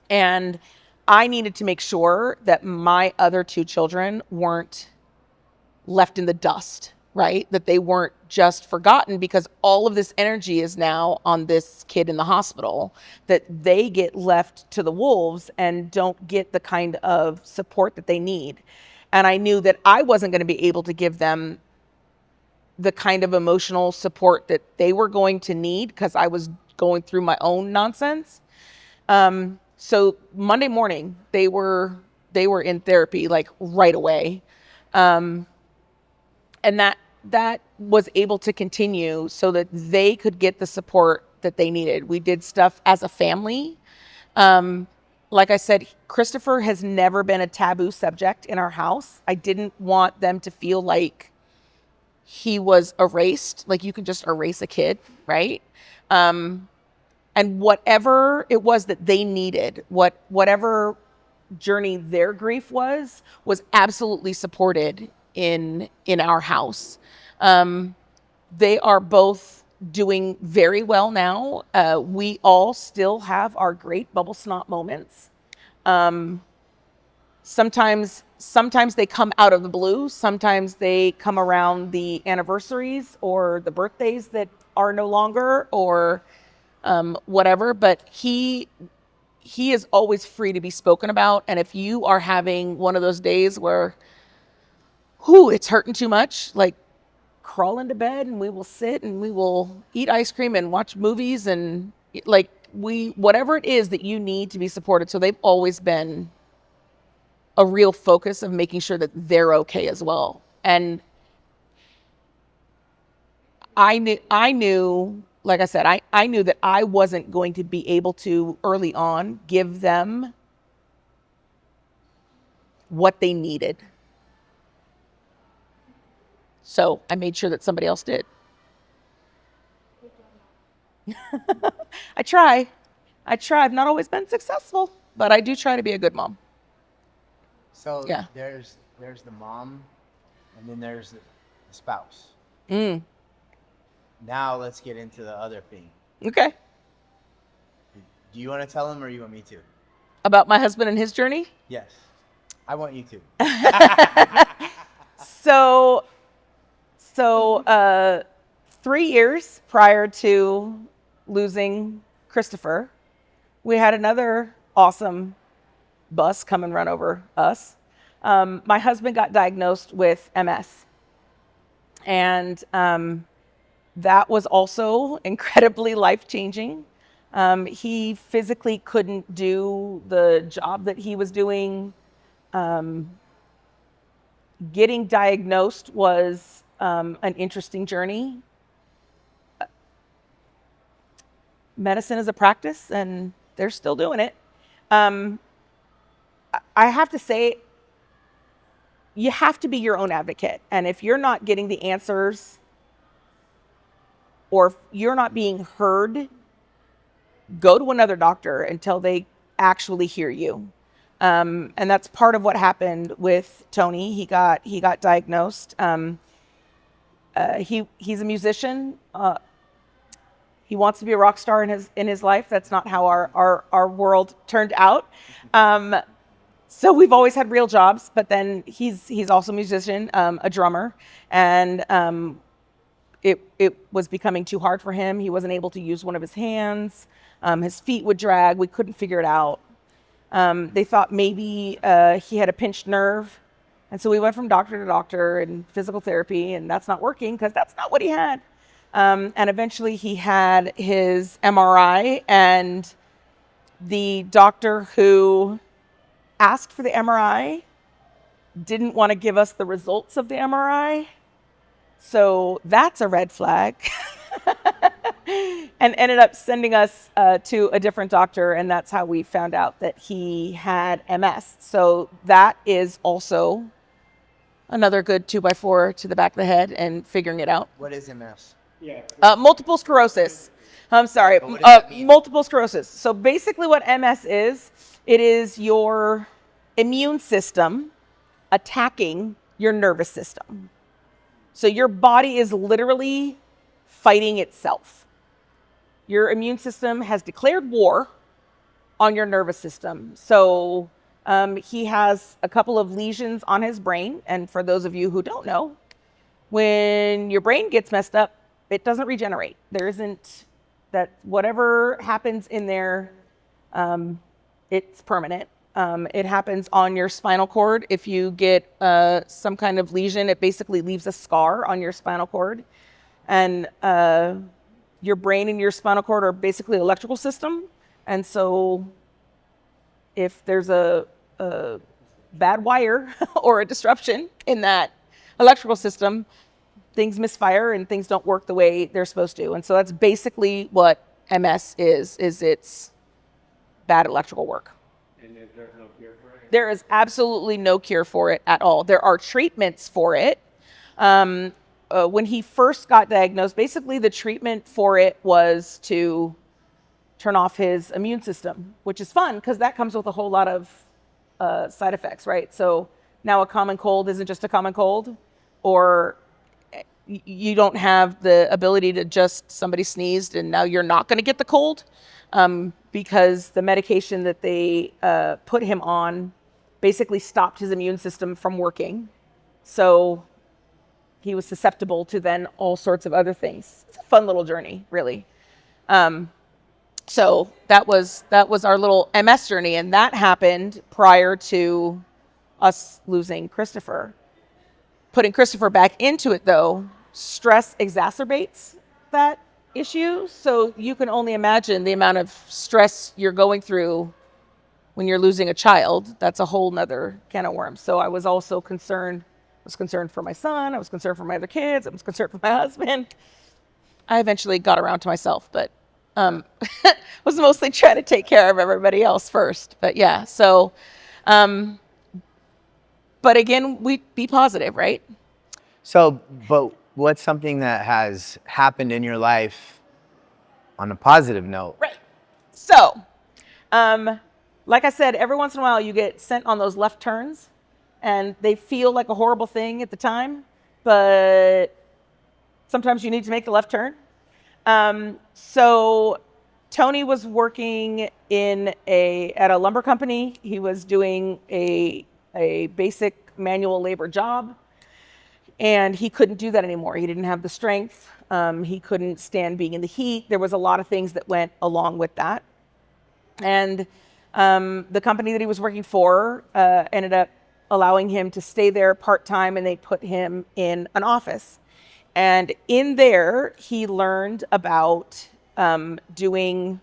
D: And I needed to make sure that my other two children weren't left in the dust, right? That they weren't just forgotten, because all of this energy is now on this kid in the hospital, that they get left to the wolves and don't get the kind of support that they need. And I knew that I wasn't going to be able to give them the kind of emotional support that they were going to need, because I was going through my own nonsense. So Monday morning, they were in therapy like right away. And that was able to continue so that they could get the support that they needed. We did stuff as a family. Like I said, Christopher has never been a taboo subject in our house. I didn't want them to feel like he was erased, like you can just erase a kid, right? And whatever it was that they needed, whatever journey their grief was absolutely supported in our house. They are both doing very well now. We all still have our great bubble snot moments. Sometimes they come out of the blue. Sometimes they come around the anniversaries or the birthdays that are no longer, or whatever. But he is always free to be spoken about. And if you are having one of those days where, it's hurting too much, like, crawl into bed and we will sit and we will eat ice cream and watch movies, and like, whatever it is that you need to be supported. So they've always been a real focus of making sure that they're okay as well. And I knew, like I said, I knew that I wasn't going to be able to early on give them what they needed. So I made sure that somebody else did. I try. I've not always been successful, but I do try to be a good mom.
B: So
D: Yeah.
B: there's the mom, and then there's the spouse. Now let's get into the other thing.
D: Okay.
B: Do you want to tell him, or you want me to?
D: About my husband and his journey?
B: Yes, I want you to.
D: So 3 years prior to losing Christopher, we had another awesome bus come and run over us. My husband got diagnosed with MS. And that was also incredibly life-changing. He physically couldn't do the job that he was doing. Getting diagnosed was an interesting journey. Medicine is a practice, and they're still doing it. I have to say, you have to be your own advocate. And if you're not getting the answers, or if you're not being heard, go to another doctor until they actually hear you. And that's part of what happened with Tony. He got diagnosed. He's a musician. He wants to be a rock star in his life. That's not how our world turned out. So we've always had real jobs, but then he's also a musician, a drummer, and it was becoming too hard for him. He wasn't able to use one of his hands. His feet would drag. We couldn't figure it out. They thought maybe he had a pinched nerve. And so we went from doctor to doctor and physical therapy, and that's not working because that's not what he had. And eventually he had his MRI, and the doctor who asked for the MRI didn't want to give us the results of the MRI. So that's a red flag. And ended up sending us to a different doctor, and that's how we found out that he had MS. So that is also another good 2x4 to the back of the head and figuring it out.
B: What is MS?
D: Multiple sclerosis. I'm sorry.
B: But what does that mean?
D: Multiple sclerosis. So basically what MS is, it is your immune system attacking your nervous system. So your body is literally fighting itself. Your immune system has declared war on your nervous system. So he has a couple of lesions on his brain. And for those of you who don't know, when your brain gets messed up, it doesn't regenerate. There isn't that, whatever happens in there, it's permanent. It happens on your spinal cord. If you get some kind of lesion, it basically leaves a scar on your spinal cord. And your brain and your spinal cord are basically an electrical system. And so if there's a bad wire or a disruption in that electrical system, things misfire and things don't work the way they're supposed to. And so that's basically what MS is it's bad electrical work.
G: And there's no cure for it?
D: There is absolutely no cure for it at all. There are treatments for it. When he first got diagnosed, basically the treatment for it was to turn off his immune system, which is fun because that comes with a whole lot of side effects, right? So now a common cold isn't just a common cold, or you don't have the ability to just somebody sneezed and now you're not going to get the cold, because the medication that they put him on basically stopped his immune system from working. So he was susceptible to then all sorts of other things. It's a fun little journey, really. So that was our little MS journey, and that happened prior to us losing Christopher. Putting Christopher back into it, though, stress exacerbates that issue. So you can only imagine the amount of stress you're going through when you're losing a child. That's a whole nother can of worms. So I was also concerned. I was concerned for my son. I was concerned for my other kids. I was concerned for my husband. I eventually got around to myself, but was mostly trying to take care of everybody else first. But yeah, so, but again, we be positive, right?
B: So, but what's something that has happened in your life on a positive note?
D: Right. So, like I said, every once in a while you get sent on those left turns, and they feel like a horrible thing at the time, but sometimes you need to make the left turn. So Tony was working at a lumber company. He was doing a basic manual labor job, and he couldn't do that anymore. He didn't have the strength. He couldn't stand being in the heat. There was a lot of things that went along with that. And the company that he was working for ended up allowing him to stay there part-time, and they put him in an office. And in there, he learned about doing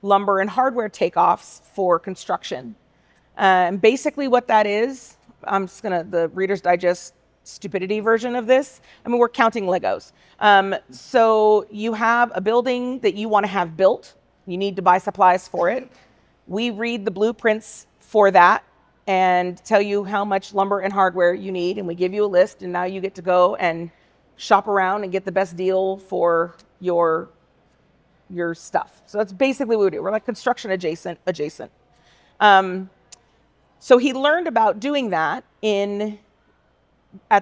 D: lumber and hardware takeoffs for construction. And basically what that is, I'm just going to, the Reader's Digest stupidity version of this. I mean, we're counting Legos. So you have a building that you want to have built. You need to buy supplies for it. We read the blueprints for that and tell you how much lumber and hardware you need. And we give you a list, and now you get to go and shop around and get the best deal for your stuff. So that's basically what we do. We're like construction adjacent. So he learned about doing that at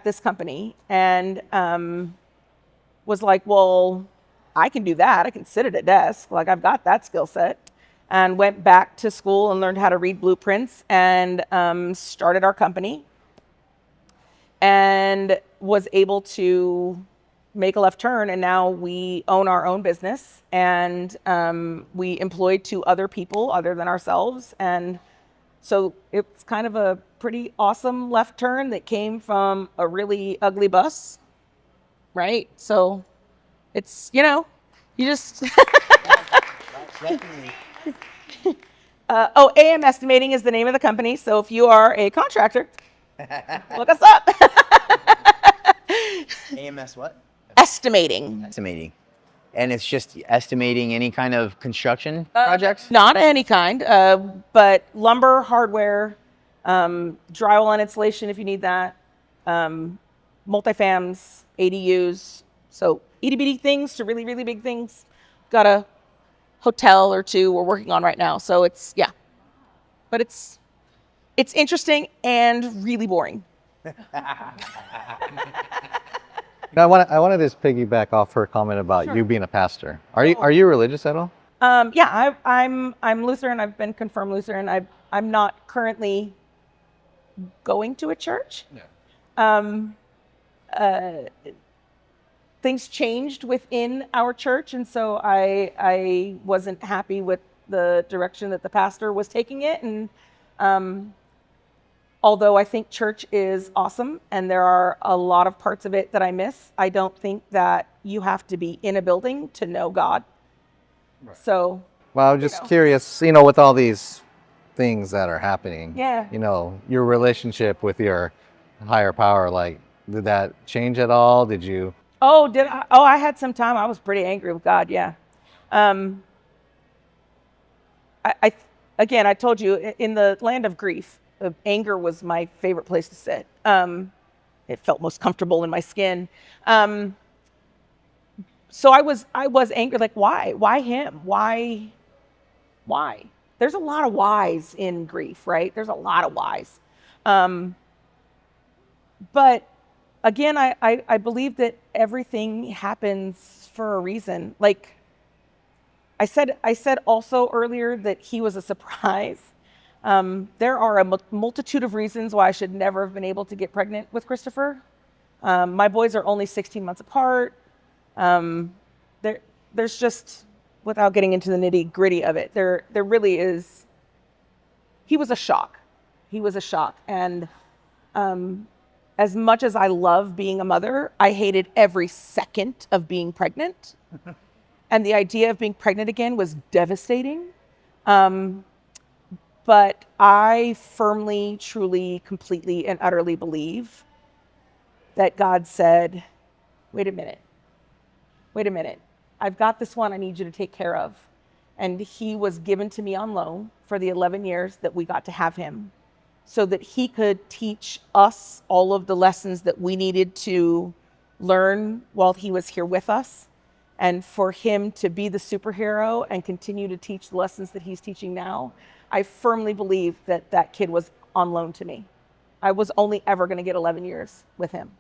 D: this company, and was like, well, I can do that. I can sit at a desk. Like, I've got that skill set. And went back to school and learned how to read blueprints, and started our company, and was able to make a left turn. And now we own our own business, and we employ 2 other people other than ourselves. And so it's kind of a pretty awesome left turn that came from a really ugly bus, right? So it's, you just... AM Estimating is the name of the company. So if you are a contractor, look us up.
B: AMS what?
D: Estimating.
B: Estimating. And it's just estimating any kind of construction projects?
D: Not any kind, but lumber, hardware, drywall and insulation if you need that, multifams, ADUs. So itty bitty things to really, really big things. Got a hotel or 2 we're working on right now. So it's, yeah. But it's interesting and really boring.
C: Now, I want to just piggyback off her comment about you being a pastor. Are you religious at all?
D: Yeah, I'm Lutheran. I've been confirmed Lutheran. I'm not currently going to a church. Yeah. Things changed within our church, and so I wasn't happy with the direction that the pastor was taking it. And although I think church is awesome and there are a lot of parts of it that I miss, I don't think that you have to be in a building to know God. Right. So,
C: well, I'm just curious, with all these things that are happening, your relationship with your higher power, like, did that change at all? Did you?
D: Oh, did I? Oh, I had some time. I was pretty angry with God. Yeah. Again, I told you, in the land of grief, anger was my favorite place to sit. It felt most comfortable in my skin. So I was angry. Like, why? Why him? Why? there's a lot of whys in grief, right? There's a lot of whys. But again, I believe that everything happens for a reason. Like I said also earlier that he was a surprise. There are a multitude of reasons why I should never have been able to get pregnant with Christopher. My boys are only 16 months apart. There's just, without getting into the nitty gritty of it, there really is. He was a shock. He was a shock. And as much as I love being a mother, I hated every second of being pregnant. And the idea of being pregnant again was devastating. But I firmly, truly, completely, and utterly believe that God said, wait a minute. I've got this one I need you to take care of. And he was given to me on loan for the 11 years that we got to have him, so that he could teach us all of the lessons that we needed to learn while he was here with us, and for him to be the superhero and continue to teach the lessons that he's teaching now. I firmly believe that that kid was on loan to me. I was only ever going to get 11 years with him.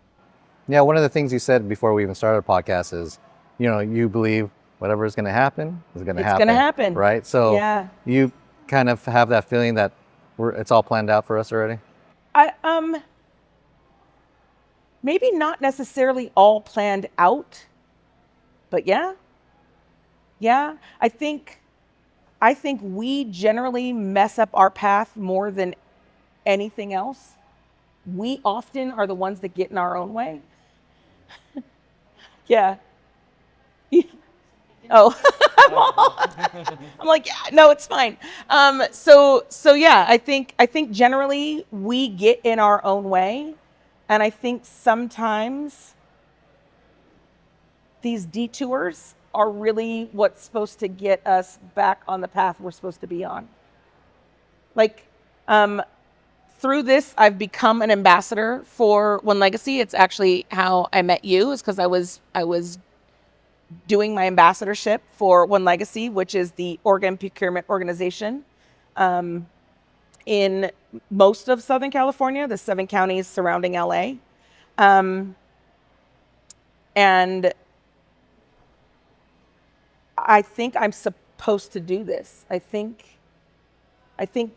C: Yeah, one of the things you said before we even started our podcast is, you believe whatever is going to happen is going to happen.
D: It's going to happen.
C: Right? So
D: yeah.
C: You kind of have that feeling that it's all planned out for us already?
D: Maybe not necessarily all planned out, but yeah. I think we generally mess up our path more than anything else. We often are the ones that get in our own way. Yeah. Oh, I'm like, yeah, no, it's fine. So yeah, I think generally we get in our own way. And I think sometimes these detours are really what's supposed to get us back on the path we're supposed to be on. Like, through this, I've become an ambassador for One Legacy. It's actually how I met you, is because I was doing my ambassadorship for One Legacy, which is the organ procurement organization in most of Southern California, the 7 counties surrounding LA. And I think I'm supposed to do this. I think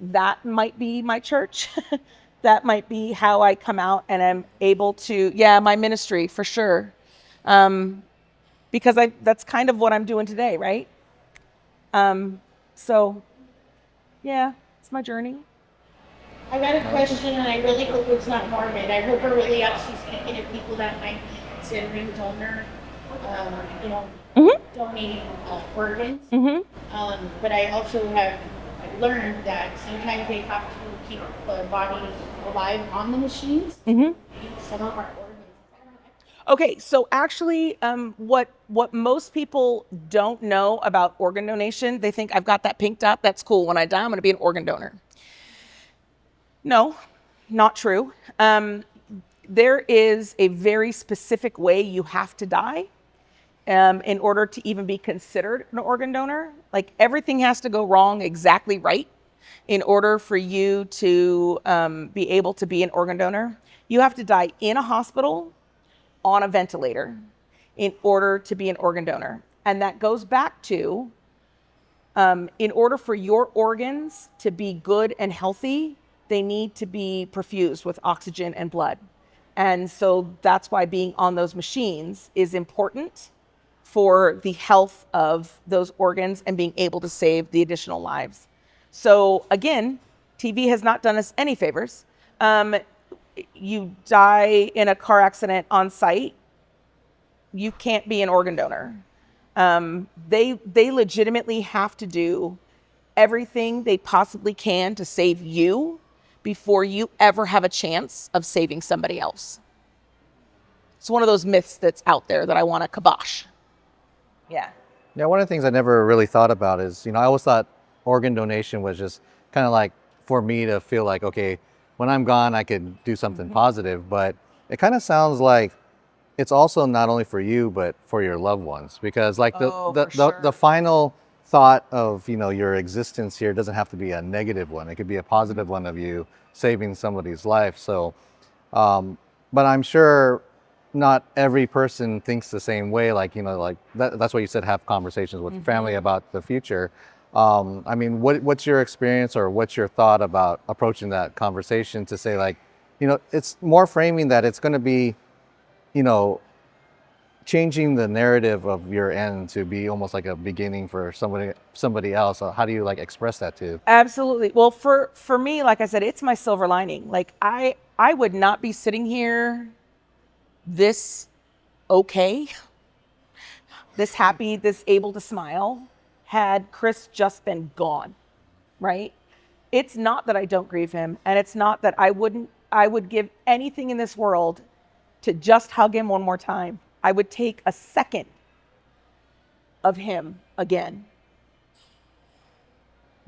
D: that might be my church. That might be how I come out and I'm able to, my ministry for sure. Because that's kind of what I'm doing today, right? So, yeah, it's my journey.
E: I got a question, and I really hope it's not morbid. I hope we're really actually speaking to people that might be considering donor, donating organs. Mm-hmm. But I also have learned that sometimes they have to keep the body alive on the machines. Mm-hmm. Some of our organs.
D: Okay, so actually, what most people don't know about organ donation, they think I've got that pink dot, that's cool. When I die, I'm going to be an organ donor. No, not true. There is a very specific way you have to die in order to even be considered an organ donor. Like, everything has to go wrong exactly right in order for you to be able to be an organ donor. You have to die in a hospital on a ventilator in order to be an organ donor. And that goes back to, in order for your organs to be good and healthy, they need to be perfused with oxygen and blood. And so that's why being on those machines is important for the health of those organs and being able to save the additional lives. So again, TV has not done us any favors. You die in a car accident on site, you can't be an organ donor. They legitimately have to do everything they possibly can to save you before you ever have a chance of saving somebody else. It's one of those myths that's out there that I want to kibosh. Yeah.
C: Yeah, one of the things I never really thought about is, I always thought organ donation was just kind of like for me to feel like, okay, when I'm gone, I could do something positive. But it kind of sounds like it's also not only for you, but for your loved ones. Because like the final thought of, your existence here doesn't have to be a negative one. It could be a positive one of you saving somebody's life. So, but I'm sure not every person thinks the same way. Like, like that's why you said have conversations with family about the future. I mean, what's your experience or what's your thought about approaching that conversation to say, like, it's more framing that it's going to be, changing the narrative of your end to be almost like a beginning for somebody else. How do you like express that to?
D: Absolutely. Well, for me, like I said, it's my silver lining. Like I would not be sitting here this okay, this happy, this able to smile had Chris just been gone, right? It's not that I don't grieve him, and it's not that I would give anything in this world to just hug him one more time. I would take a second of him again.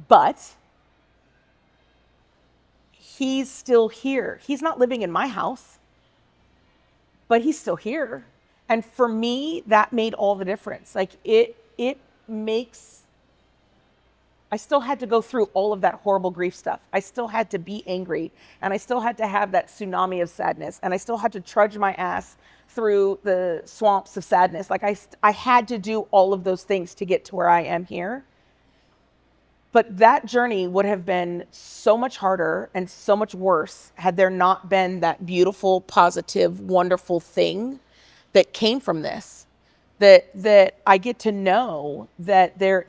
D: But he's still here. He's not living in my house, but he's still here. And for me, that made all the difference. Like it makes, I still had to go through all of that horrible grief stuff. I still had to be angry, and I still had to have that tsunami of sadness, and I still had to trudge my ass through the swamps of sadness. Like I had to do all of those things to get to where I am here. But that journey would have been so much harder and so much worse had there not been that beautiful, positive, wonderful thing that came from this. That I get to know that there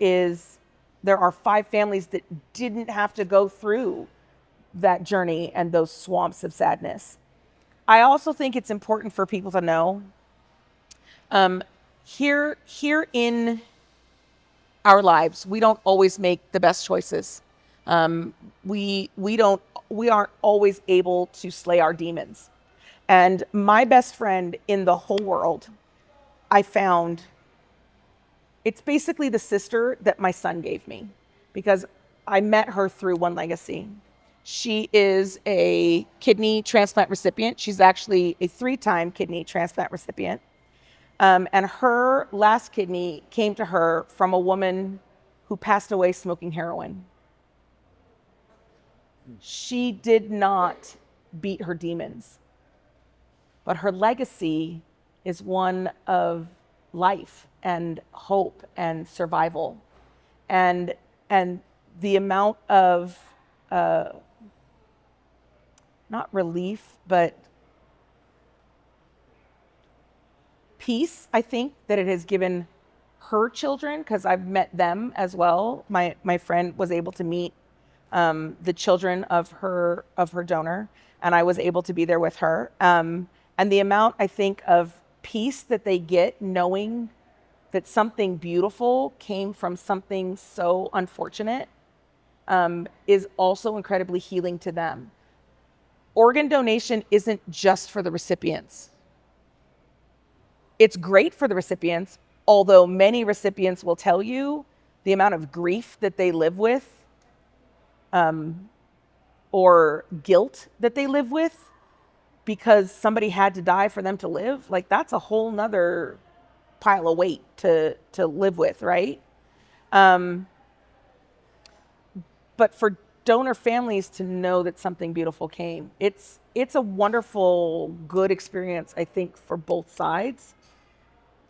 D: are 5 families that didn't have to go through that journey and those swamps of sadness. I also think it's important for people to know, here in our lives, we don't always make the best choices. We aren't always able to slay our demons. And my best friend in the whole world, I found, it's basically the sister that my son gave me, because I met her through One Legacy. She is a kidney transplant recipient. She's actually a 3-time kidney transplant recipient. And her last kidney came to her from a woman who passed away smoking heroin. She did not beat her demons, but her legacy is one of life and hope and survival. And the amount of, not relief, but peace, I think, that it has given her children, because I've met them as well. My friend was able to meet the children of her donor, and I was able to be there with her. And the amount, I think, of peace that they get knowing that something beautiful came from something so unfortunate is also incredibly healing to them. Organ donation isn't just for the recipients. It's great for the recipients, although many recipients will tell you the amount of grief that they live with, or guilt that they live with because somebody had to die for them to live. Like, that's a whole nother pile of weight to live with, right? But for donor families to know that something beautiful came, it's a wonderful, good experience, I think, for both sides.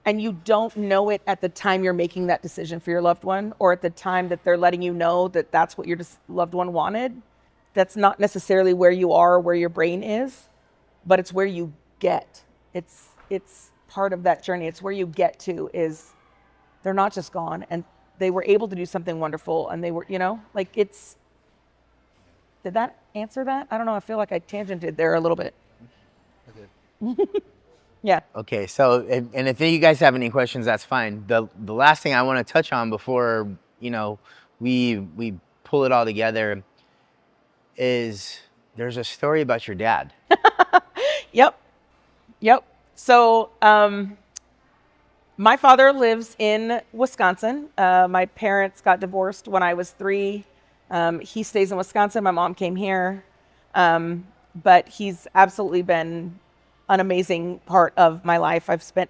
D: And you don't know it at the time you're making that decision for your loved one, or at the time that they're letting you know that that's what your loved one wanted. That's not necessarily where you are or where your brain is, but it's where you get. It's part of that journey. It's where you get to, is they're not just gone, and they were able to do something wonderful, and they were, like, it's, did that answer that? I don't know. I feel like I tangented there a little bit. Okay. Yeah.
B: Okay, so, and if you guys have any questions, that's fine. The last thing I want to touch on before, we pull it all together is there's a story about your dad.
D: Yep. So, my father lives in Wisconsin. My parents got divorced when I was 3. He stays in Wisconsin. My mom came here. But he's absolutely been an amazing part of my life. I've spent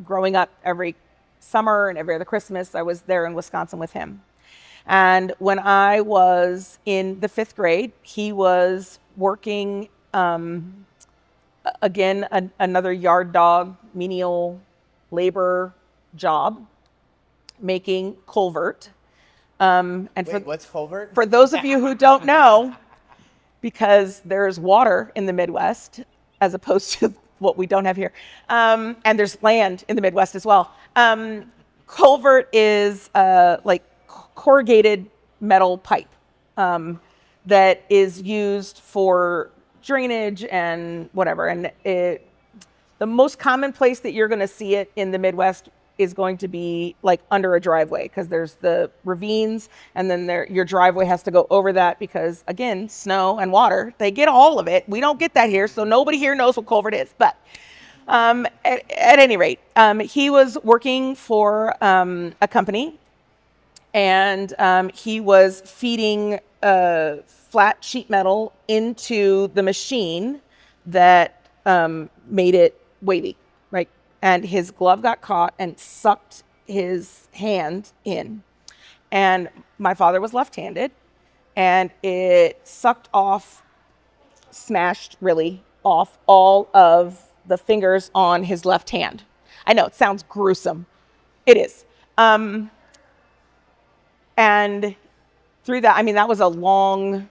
D: growing up every summer and every other Christmas, I was there in Wisconsin with him. And when I was in the 5th grade, he was working, again, another yard dog, menial labor job, making culvert. And
B: Wait, what's culvert?
D: for those of you who don't know, because there's water in the Midwest as opposed to what we don't have here, and there's land in the Midwest as well. Culvert is like corrugated metal pipe that is used for drainage and whatever. And the most common place that you're going to see it in the Midwest is going to be like under a driveway, because there's the ravines, and then your driveway has to go over that because, again, snow and water, they get all of it. We don't get that here, so nobody here knows what culvert is. But at any rate, he was working for a company, and he was feeding flat sheet metal into the machine that made it wavy, right? And his glove got caught and sucked his hand in. And my father was left-handed, and it sucked off, smashed really off all of the fingers on his left hand. I know it sounds gruesome. It is. And through that, I mean, that was a long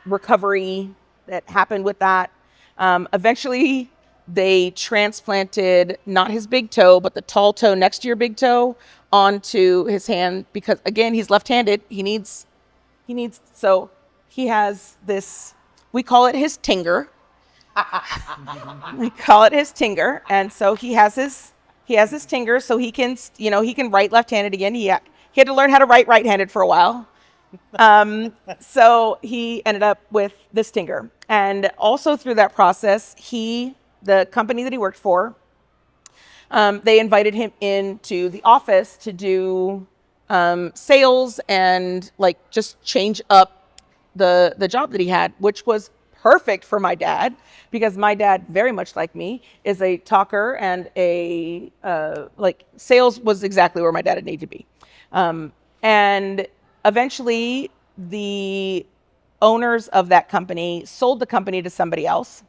D: recovery that happened with that. Eventually, they transplanted not his big toe, but the tall toe next to your big toe onto his hand because, again, he's left-handed. So he has this, we call it his tinger. We call it his tinger. And so he has his tinger, so he can write left-handed again. He had to learn how to write right-handed for a while. So he ended up with this tinger. And also through that process, the company that he worked for, they invited him into the office to do sales and like just change up the job that he had, which was perfect for my dad, because my dad, very much like me, is a talker, and like sales was exactly where my dad needed to be. And eventually the owners of that company sold the company to somebody else.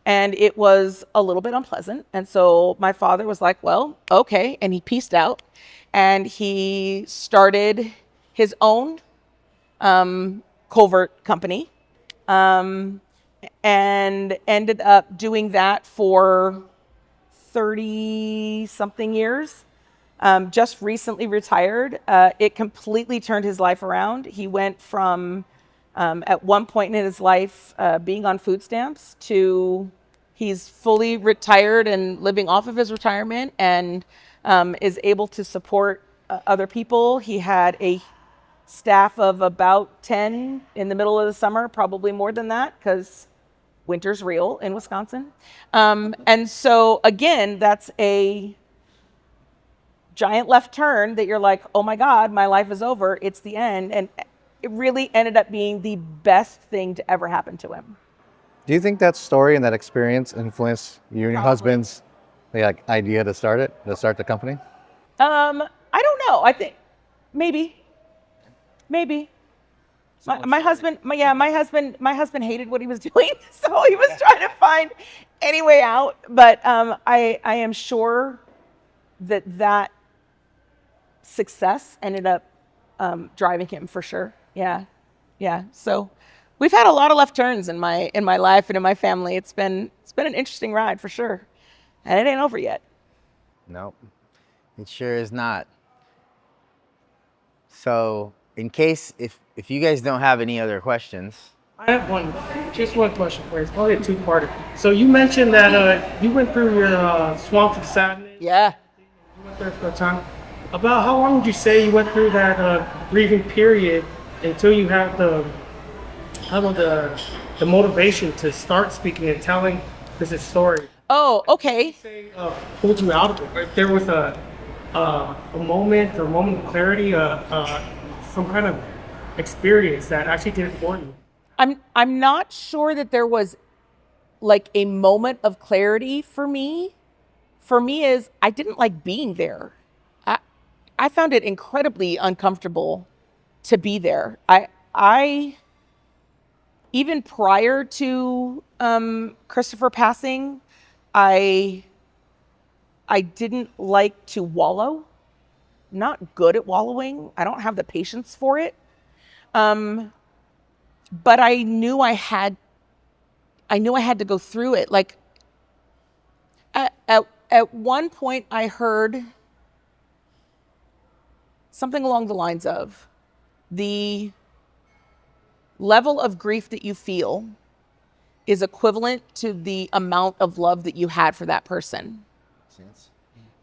D: And it was a little bit unpleasant. And so my father was like, well, okay. And he pieced out, and he started his own culvert company, and ended up doing that for 30 something years. Just recently retired. It completely turned his life around. He went from, at one point in his life, being on food stamps to he's fully retired and living off of his retirement, and is able to support other people. He had a staff of about 10 in the middle of the summer, probably more than that, because winter's real in Wisconsin. And so, again, that's a giant left turn that you're like, oh my God, my life is over. It's the end. And it really ended up being the best thing to ever happen to him.
C: Do you think that story and that experience influenced you and your husband's idea to start the company?
D: I don't know. I think maybe. My husband hated what he was doing, so he was trying to find any way out. But I am sure that success ended up driving him for sure. Yeah. So we've had a lot of left turns in my life and in my family. It's been an interesting ride for sure, and it ain't over yet.
B: Nope, it sure is not. So, in case if you guys don't have any other questions,
G: I have just one question for you. It's probably a two-parter. So you mentioned that you went through your swamp of sadness.
D: Yeah.
G: You went there for a time. About how long would you say you went through that grieving period until you had the motivation to start speaking and telling this story?
D: Oh, okay.
G: Pulled you out of it. If there was a moment of clarity, some kind of experience that actually did it for you.
D: I'm not sure that there was like a moment of clarity for me. For me, is I didn't like being there. I found it incredibly uncomfortable to be there. I even prior to Christopher passing, I didn't like to wallow. Not good at wallowing. I don't have the patience for it. But I knew I had to go through it. Like at one point I heard something along the lines of, the level of grief that you feel is equivalent to the amount of love that you had for that person.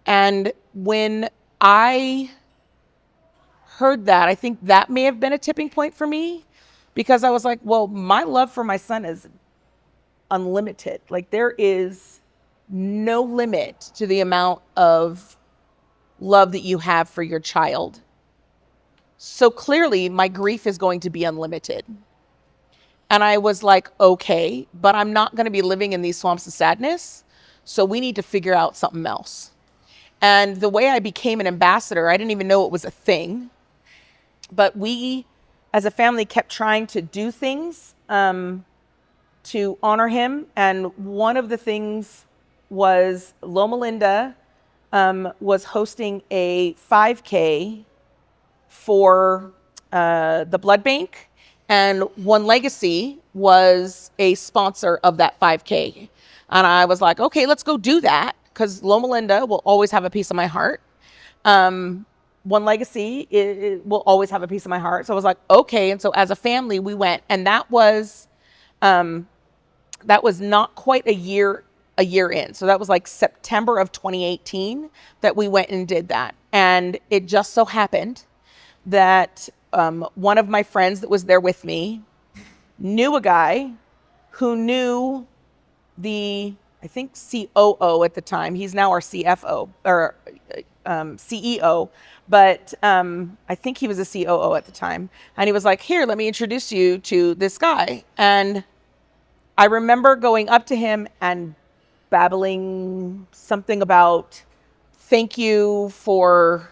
D: And when I heard that, I think that may have been a tipping point for me, because I was like, well, my love for my son is unlimited. Like, there is no limit to the amount of love that you have for your child. So clearly my grief is going to be unlimited. And I was like, okay, but I'm not going to be living in these swamps of sadness. So we need to figure out something else. And the way I became an ambassador, I didn't even know it was a thing. But we, as a family, kept trying to do things to honor him. And one of the things was Loma Linda was hosting a 5K for the blood bank. And One Legacy was a sponsor of that 5K. And I was like, okay, let's go do that, because Loma Linda will always have a piece of my heart. One Legacy it will always have a piece of my heart. So I was like, okay. And so as a family, we went, and that was not quite a year in. So that was like September of 2018 that we went and did that. And it just so happened that one of my friends that was there with me knew a guy who knew the, I think, COO at the time. He's now our CFO or CEO, but I think he was a COO at the time. And he was like, here, let me introduce you to this guy. And I remember going up to him and babbling something about, thank you for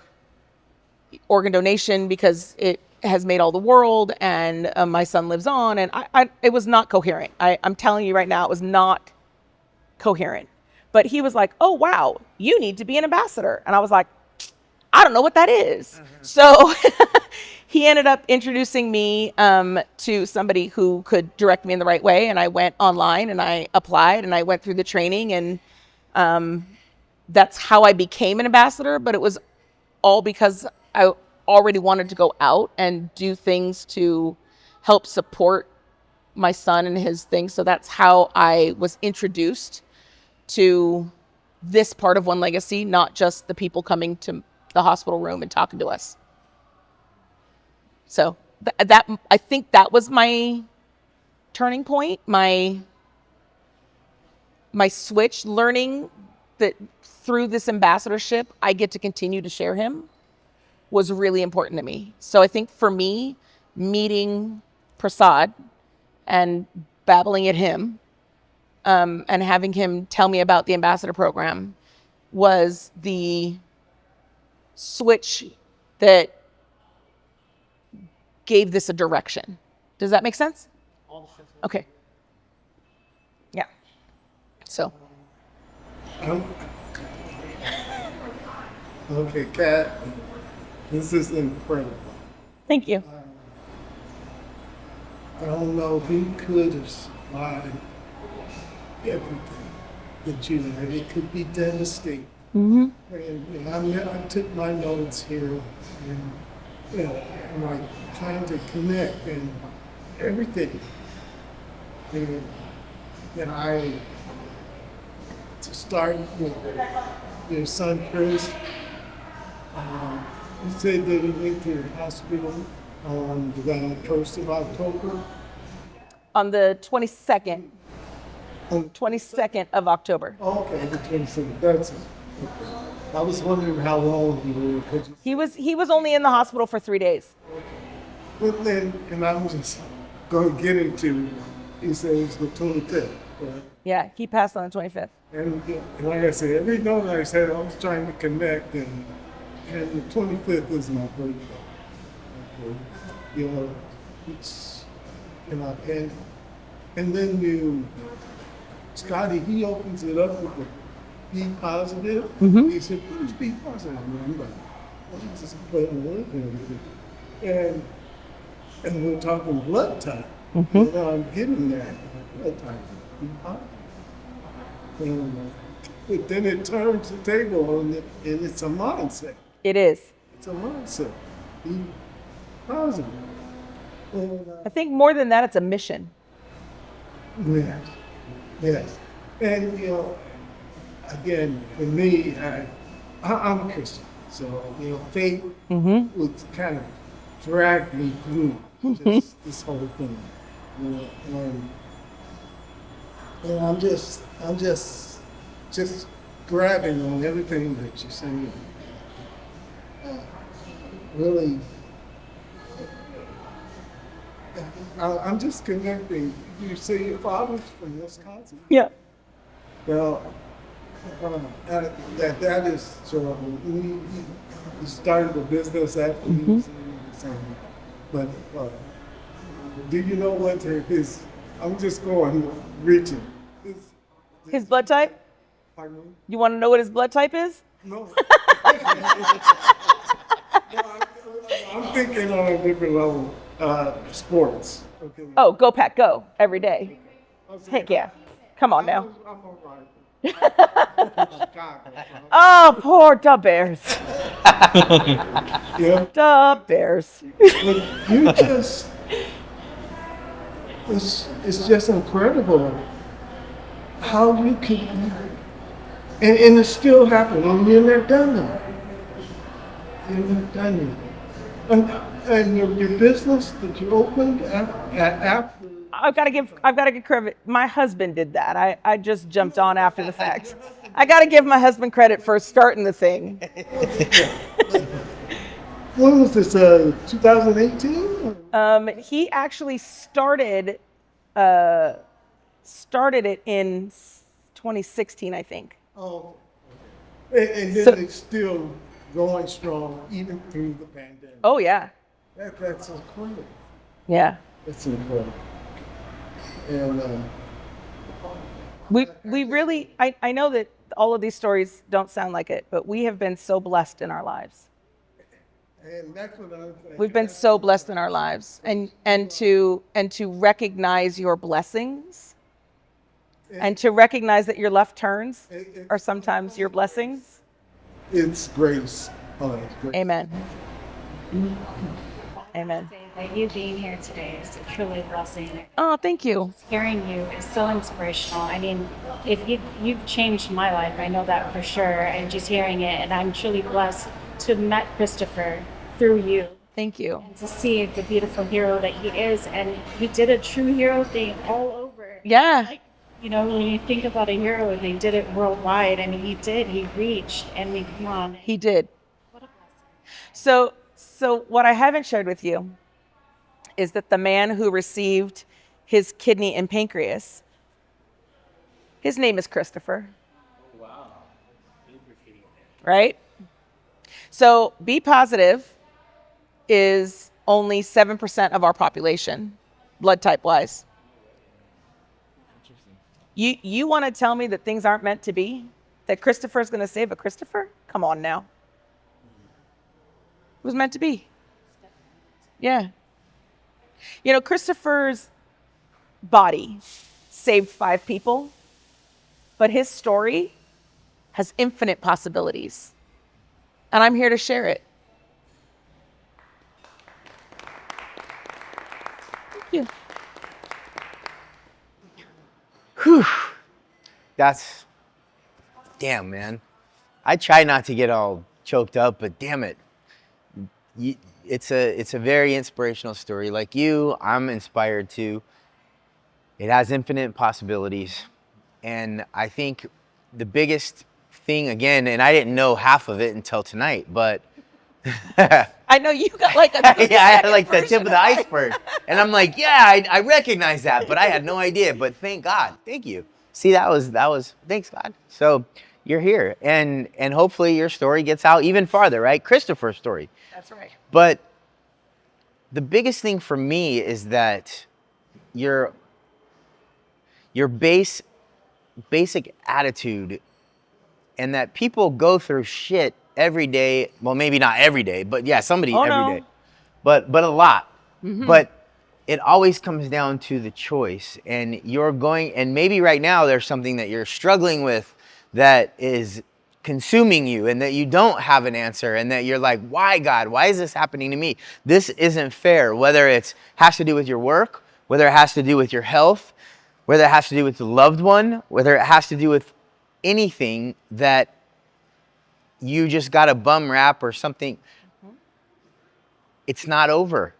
D: organ donation because it has made all the world, and my son lives on. And it was not coherent. I'm telling you right now, it was not coherent. But he was like, oh, wow, you need to be an ambassador. And I was like, I don't know what that is. So he ended up introducing me to somebody who could direct me in the right way. And I went online and I applied and I went through the training, and that's how I became an ambassador. But it was all because I already wanted to go out and do things to help support my son and his things. So that's how I was introduced to this part of One Legacy, not just the people coming to the hospital room and talking to us. So that I think that was my turning point, my switch, learning that through this ambassadorship, I get to continue to share him, was really important to me. So I think for me, meeting Prasad and babbling at him and having him tell me about the ambassador program was the switch that gave this a direction. Does that make sense? Okay. Yeah. So.
H: Okay, Kat, this is incredible.
D: Thank you.
H: I don't know who could have survived everything that you had. It could be devastating.
D: Mm-hmm.
H: And I took my notes here, and I'm like trying to connect and everything. And I, to start with your son Chris, you said that he went to the hospital on the 1st of October.
D: On the 22nd. 22nd of October.
H: Oh, okay, the 22nd. That's it. Okay. I was wondering how long he was.
D: He was only in the hospital for 3 days.
H: But then, and I was just going to get into, he said it was the 25th, right?
D: Yeah, he passed on the 25th.
H: And like I said, every note I said, I was trying to connect, and and the 25th is my birthday. Okay. You know, it's, you know, and then Scotty, he opens it up with the be positive. He said, what is be positive? I'm like, I'm just putting a word in it. And we're talking blood type. You know, I'm getting that. Blood type. Be positive. But then it turns the table and it's a mindset.
D: It is.
H: It's a mindset. Be positive. And,
D: I think more than that, it's a mission.
H: yes. Yes. And, you know, again, for me, I'm a Christian. So, you know, faith would kind of drag me through this whole thing. You know, and I'm just grabbing on everything that you're saying. Really, I'm just connecting. You say your father's from Wisconsin.
D: Yeah.
H: Well, that is so. He started a business after he was in but do you know what his? I'm just going reaching.
D: His blood type?
H: Pardon me?
D: You want to know what his blood type is?
H: No. I'm thinking on a different level. Sports. Okay.
D: Oh, go Pack, go every day. Heck yeah. Come on now.
H: I'm all right.
D: Oh, poor the Bears.
H: Yeah.
D: The Bears.
H: But you just, it's just incredible how you can, and it's still happening, and you're not done yet. You're not done yet. And your business that you opened after.
D: I've got to give credit. My husband did that. I just jumped on after the fact. I got to give my husband credit for starting the thing.
H: When was this? 2018?
D: He actually started it in 2016, I think.
H: Oh, and then it's still going strong even through the pandemic.
D: Oh yeah.
H: That's incredible.
D: Yeah.
H: That's incredible. And
D: We really, I know that all of these stories don't sound like it, but we have been so blessed in our lives.
H: and that's what I'm saying.
D: We've been so blessed in our lives, and to recognize your blessings, and to recognize that your left turns are sometimes your blessings.
H: It's grace. Oh, it's grace.
D: Amen. Amen.
F: That you being here today is truly a blessing.
D: Oh, thank you.
F: Hearing you is so inspirational. I mean, if you've changed my life, I know that for sure. And just hearing it, and I'm truly blessed to have met Christopher through you.
D: Thank you.
F: And to see the beautiful hero that he is, and he did a true hero thing all over.
D: Yeah.
F: Like, you know, when you think about a hero, and they did it worldwide. I mean, he did. He reached. I mean, come on.
D: He did.
F: What a blessing.
D: So what I haven't shared with you is that the man who received his kidney and pancreas, his name is Christopher. Oh, wow. Right? So Be Positive is only 7% of our population, blood type wise. You want to tell me that things aren't meant to be? That Christopher's going to save a Christopher? Come on now. It was meant to be. Yeah. You know, Christopher's body saved 5 people, but his story has infinite possibilities. And I'm here to share it. Thank you.
B: Whew. That's, damn, man. I try not to get all choked up, but damn it. It's a very inspirational story. Like you, I'm inspired too. It has infinite possibilities. And I think the biggest thing, again, and I didn't know half of it until tonight, but
D: I know you got like a
B: yeah, I had like the tip of the iceberg. And I'm like, yeah, I recognize that, but I had no idea. But thank God. Thank you. See, that was thanks God. So you're here. And hopefully your story gets out even farther, right? Christopher's story.
D: That's right.
B: But the biggest thing for me is that your basic attitude, and that people go through shit every day. Well, maybe not every day, but yeah, somebody every day. But a lot. But it always comes down to the choice. And and maybe right now there's something that you're struggling with that is consuming you, and that you don't have an answer, and that you're like, why, God? Why is this happening to me? This isn't fair. Whether it has to do with your work, whether it has to do with your health, whether it has to do with the loved one, whether it has to do with anything that you just got a bum rap or something, it's not over.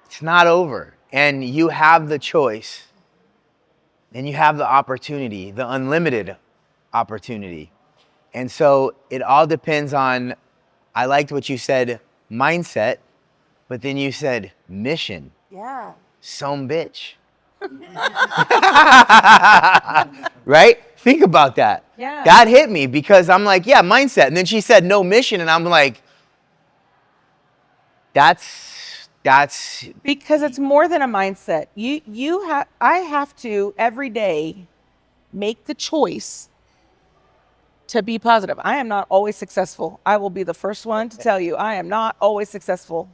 B: It's not over. And you have the choice, and you have the opportunity, the unlimited opportunity. And so it all depends on, I liked what you said, mindset, but then you said mission.
D: Yeah.
B: Some bitch. Right? Think about that.
D: Yeah.
B: That hit me because I'm like, yeah, mindset. And then she said no mission, and I'm like, that's
D: Because it's more than a mindset. I have to every day make the choice to be positive. I am not always successful. I will be the first one to tell you I am not always successful.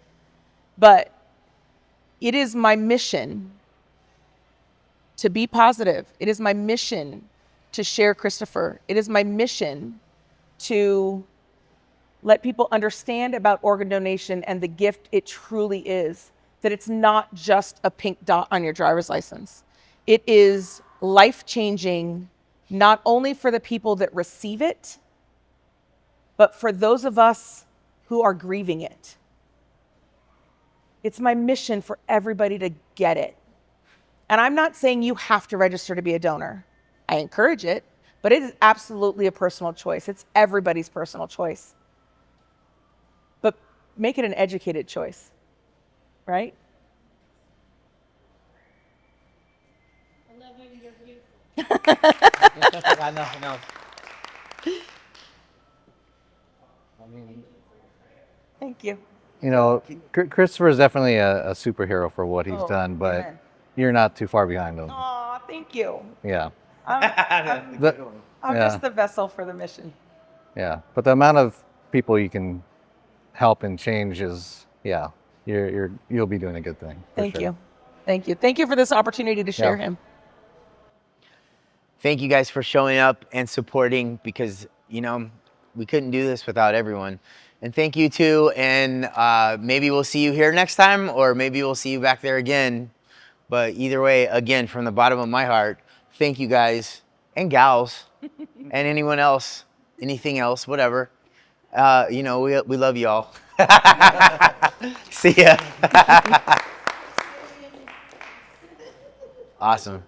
D: But it is my mission to be positive. It is my mission to share Christopher. It is my mission to let people understand about organ donation and the gift it truly is, that it's not just a pink dot on your driver's license. It is life-changing, not only for the people that receive it, but for those of us who are grieving it. It's my mission for everybody to get it. And I'm not saying you have to register to be a donor. I encourage it, but it is absolutely a personal choice. It's everybody's personal choice. But make it an educated choice, right?
E: I love you. You're beautiful.
C: I know. I mean,
D: Thank you.
C: you know, Christopher is definitely a superhero for what he's
D: Oh,
C: done, but
D: amen.
C: you're not too far behind him.
D: Aw, thank you.
C: Yeah.
D: I'm
C: The-
D: I'm
C: Yeah.
D: just the vessel for the mission.
C: Yeah, but the amount of people you can help and change is, yeah, you'll be doing a good thing. for
D: Thank
C: sure.
D: you. Thank you. Thank you for this opportunity to share
C: Yeah.
D: him.
B: Thank you guys for showing up and supporting, because, you know, we couldn't do this without everyone. And thank you too. And maybe we'll see you here next time, or maybe we'll see you back there again. But either way, again, from the bottom of my heart, thank you guys and gals and anyone else, anything else, whatever. You know, we love y'all. See ya. Awesome.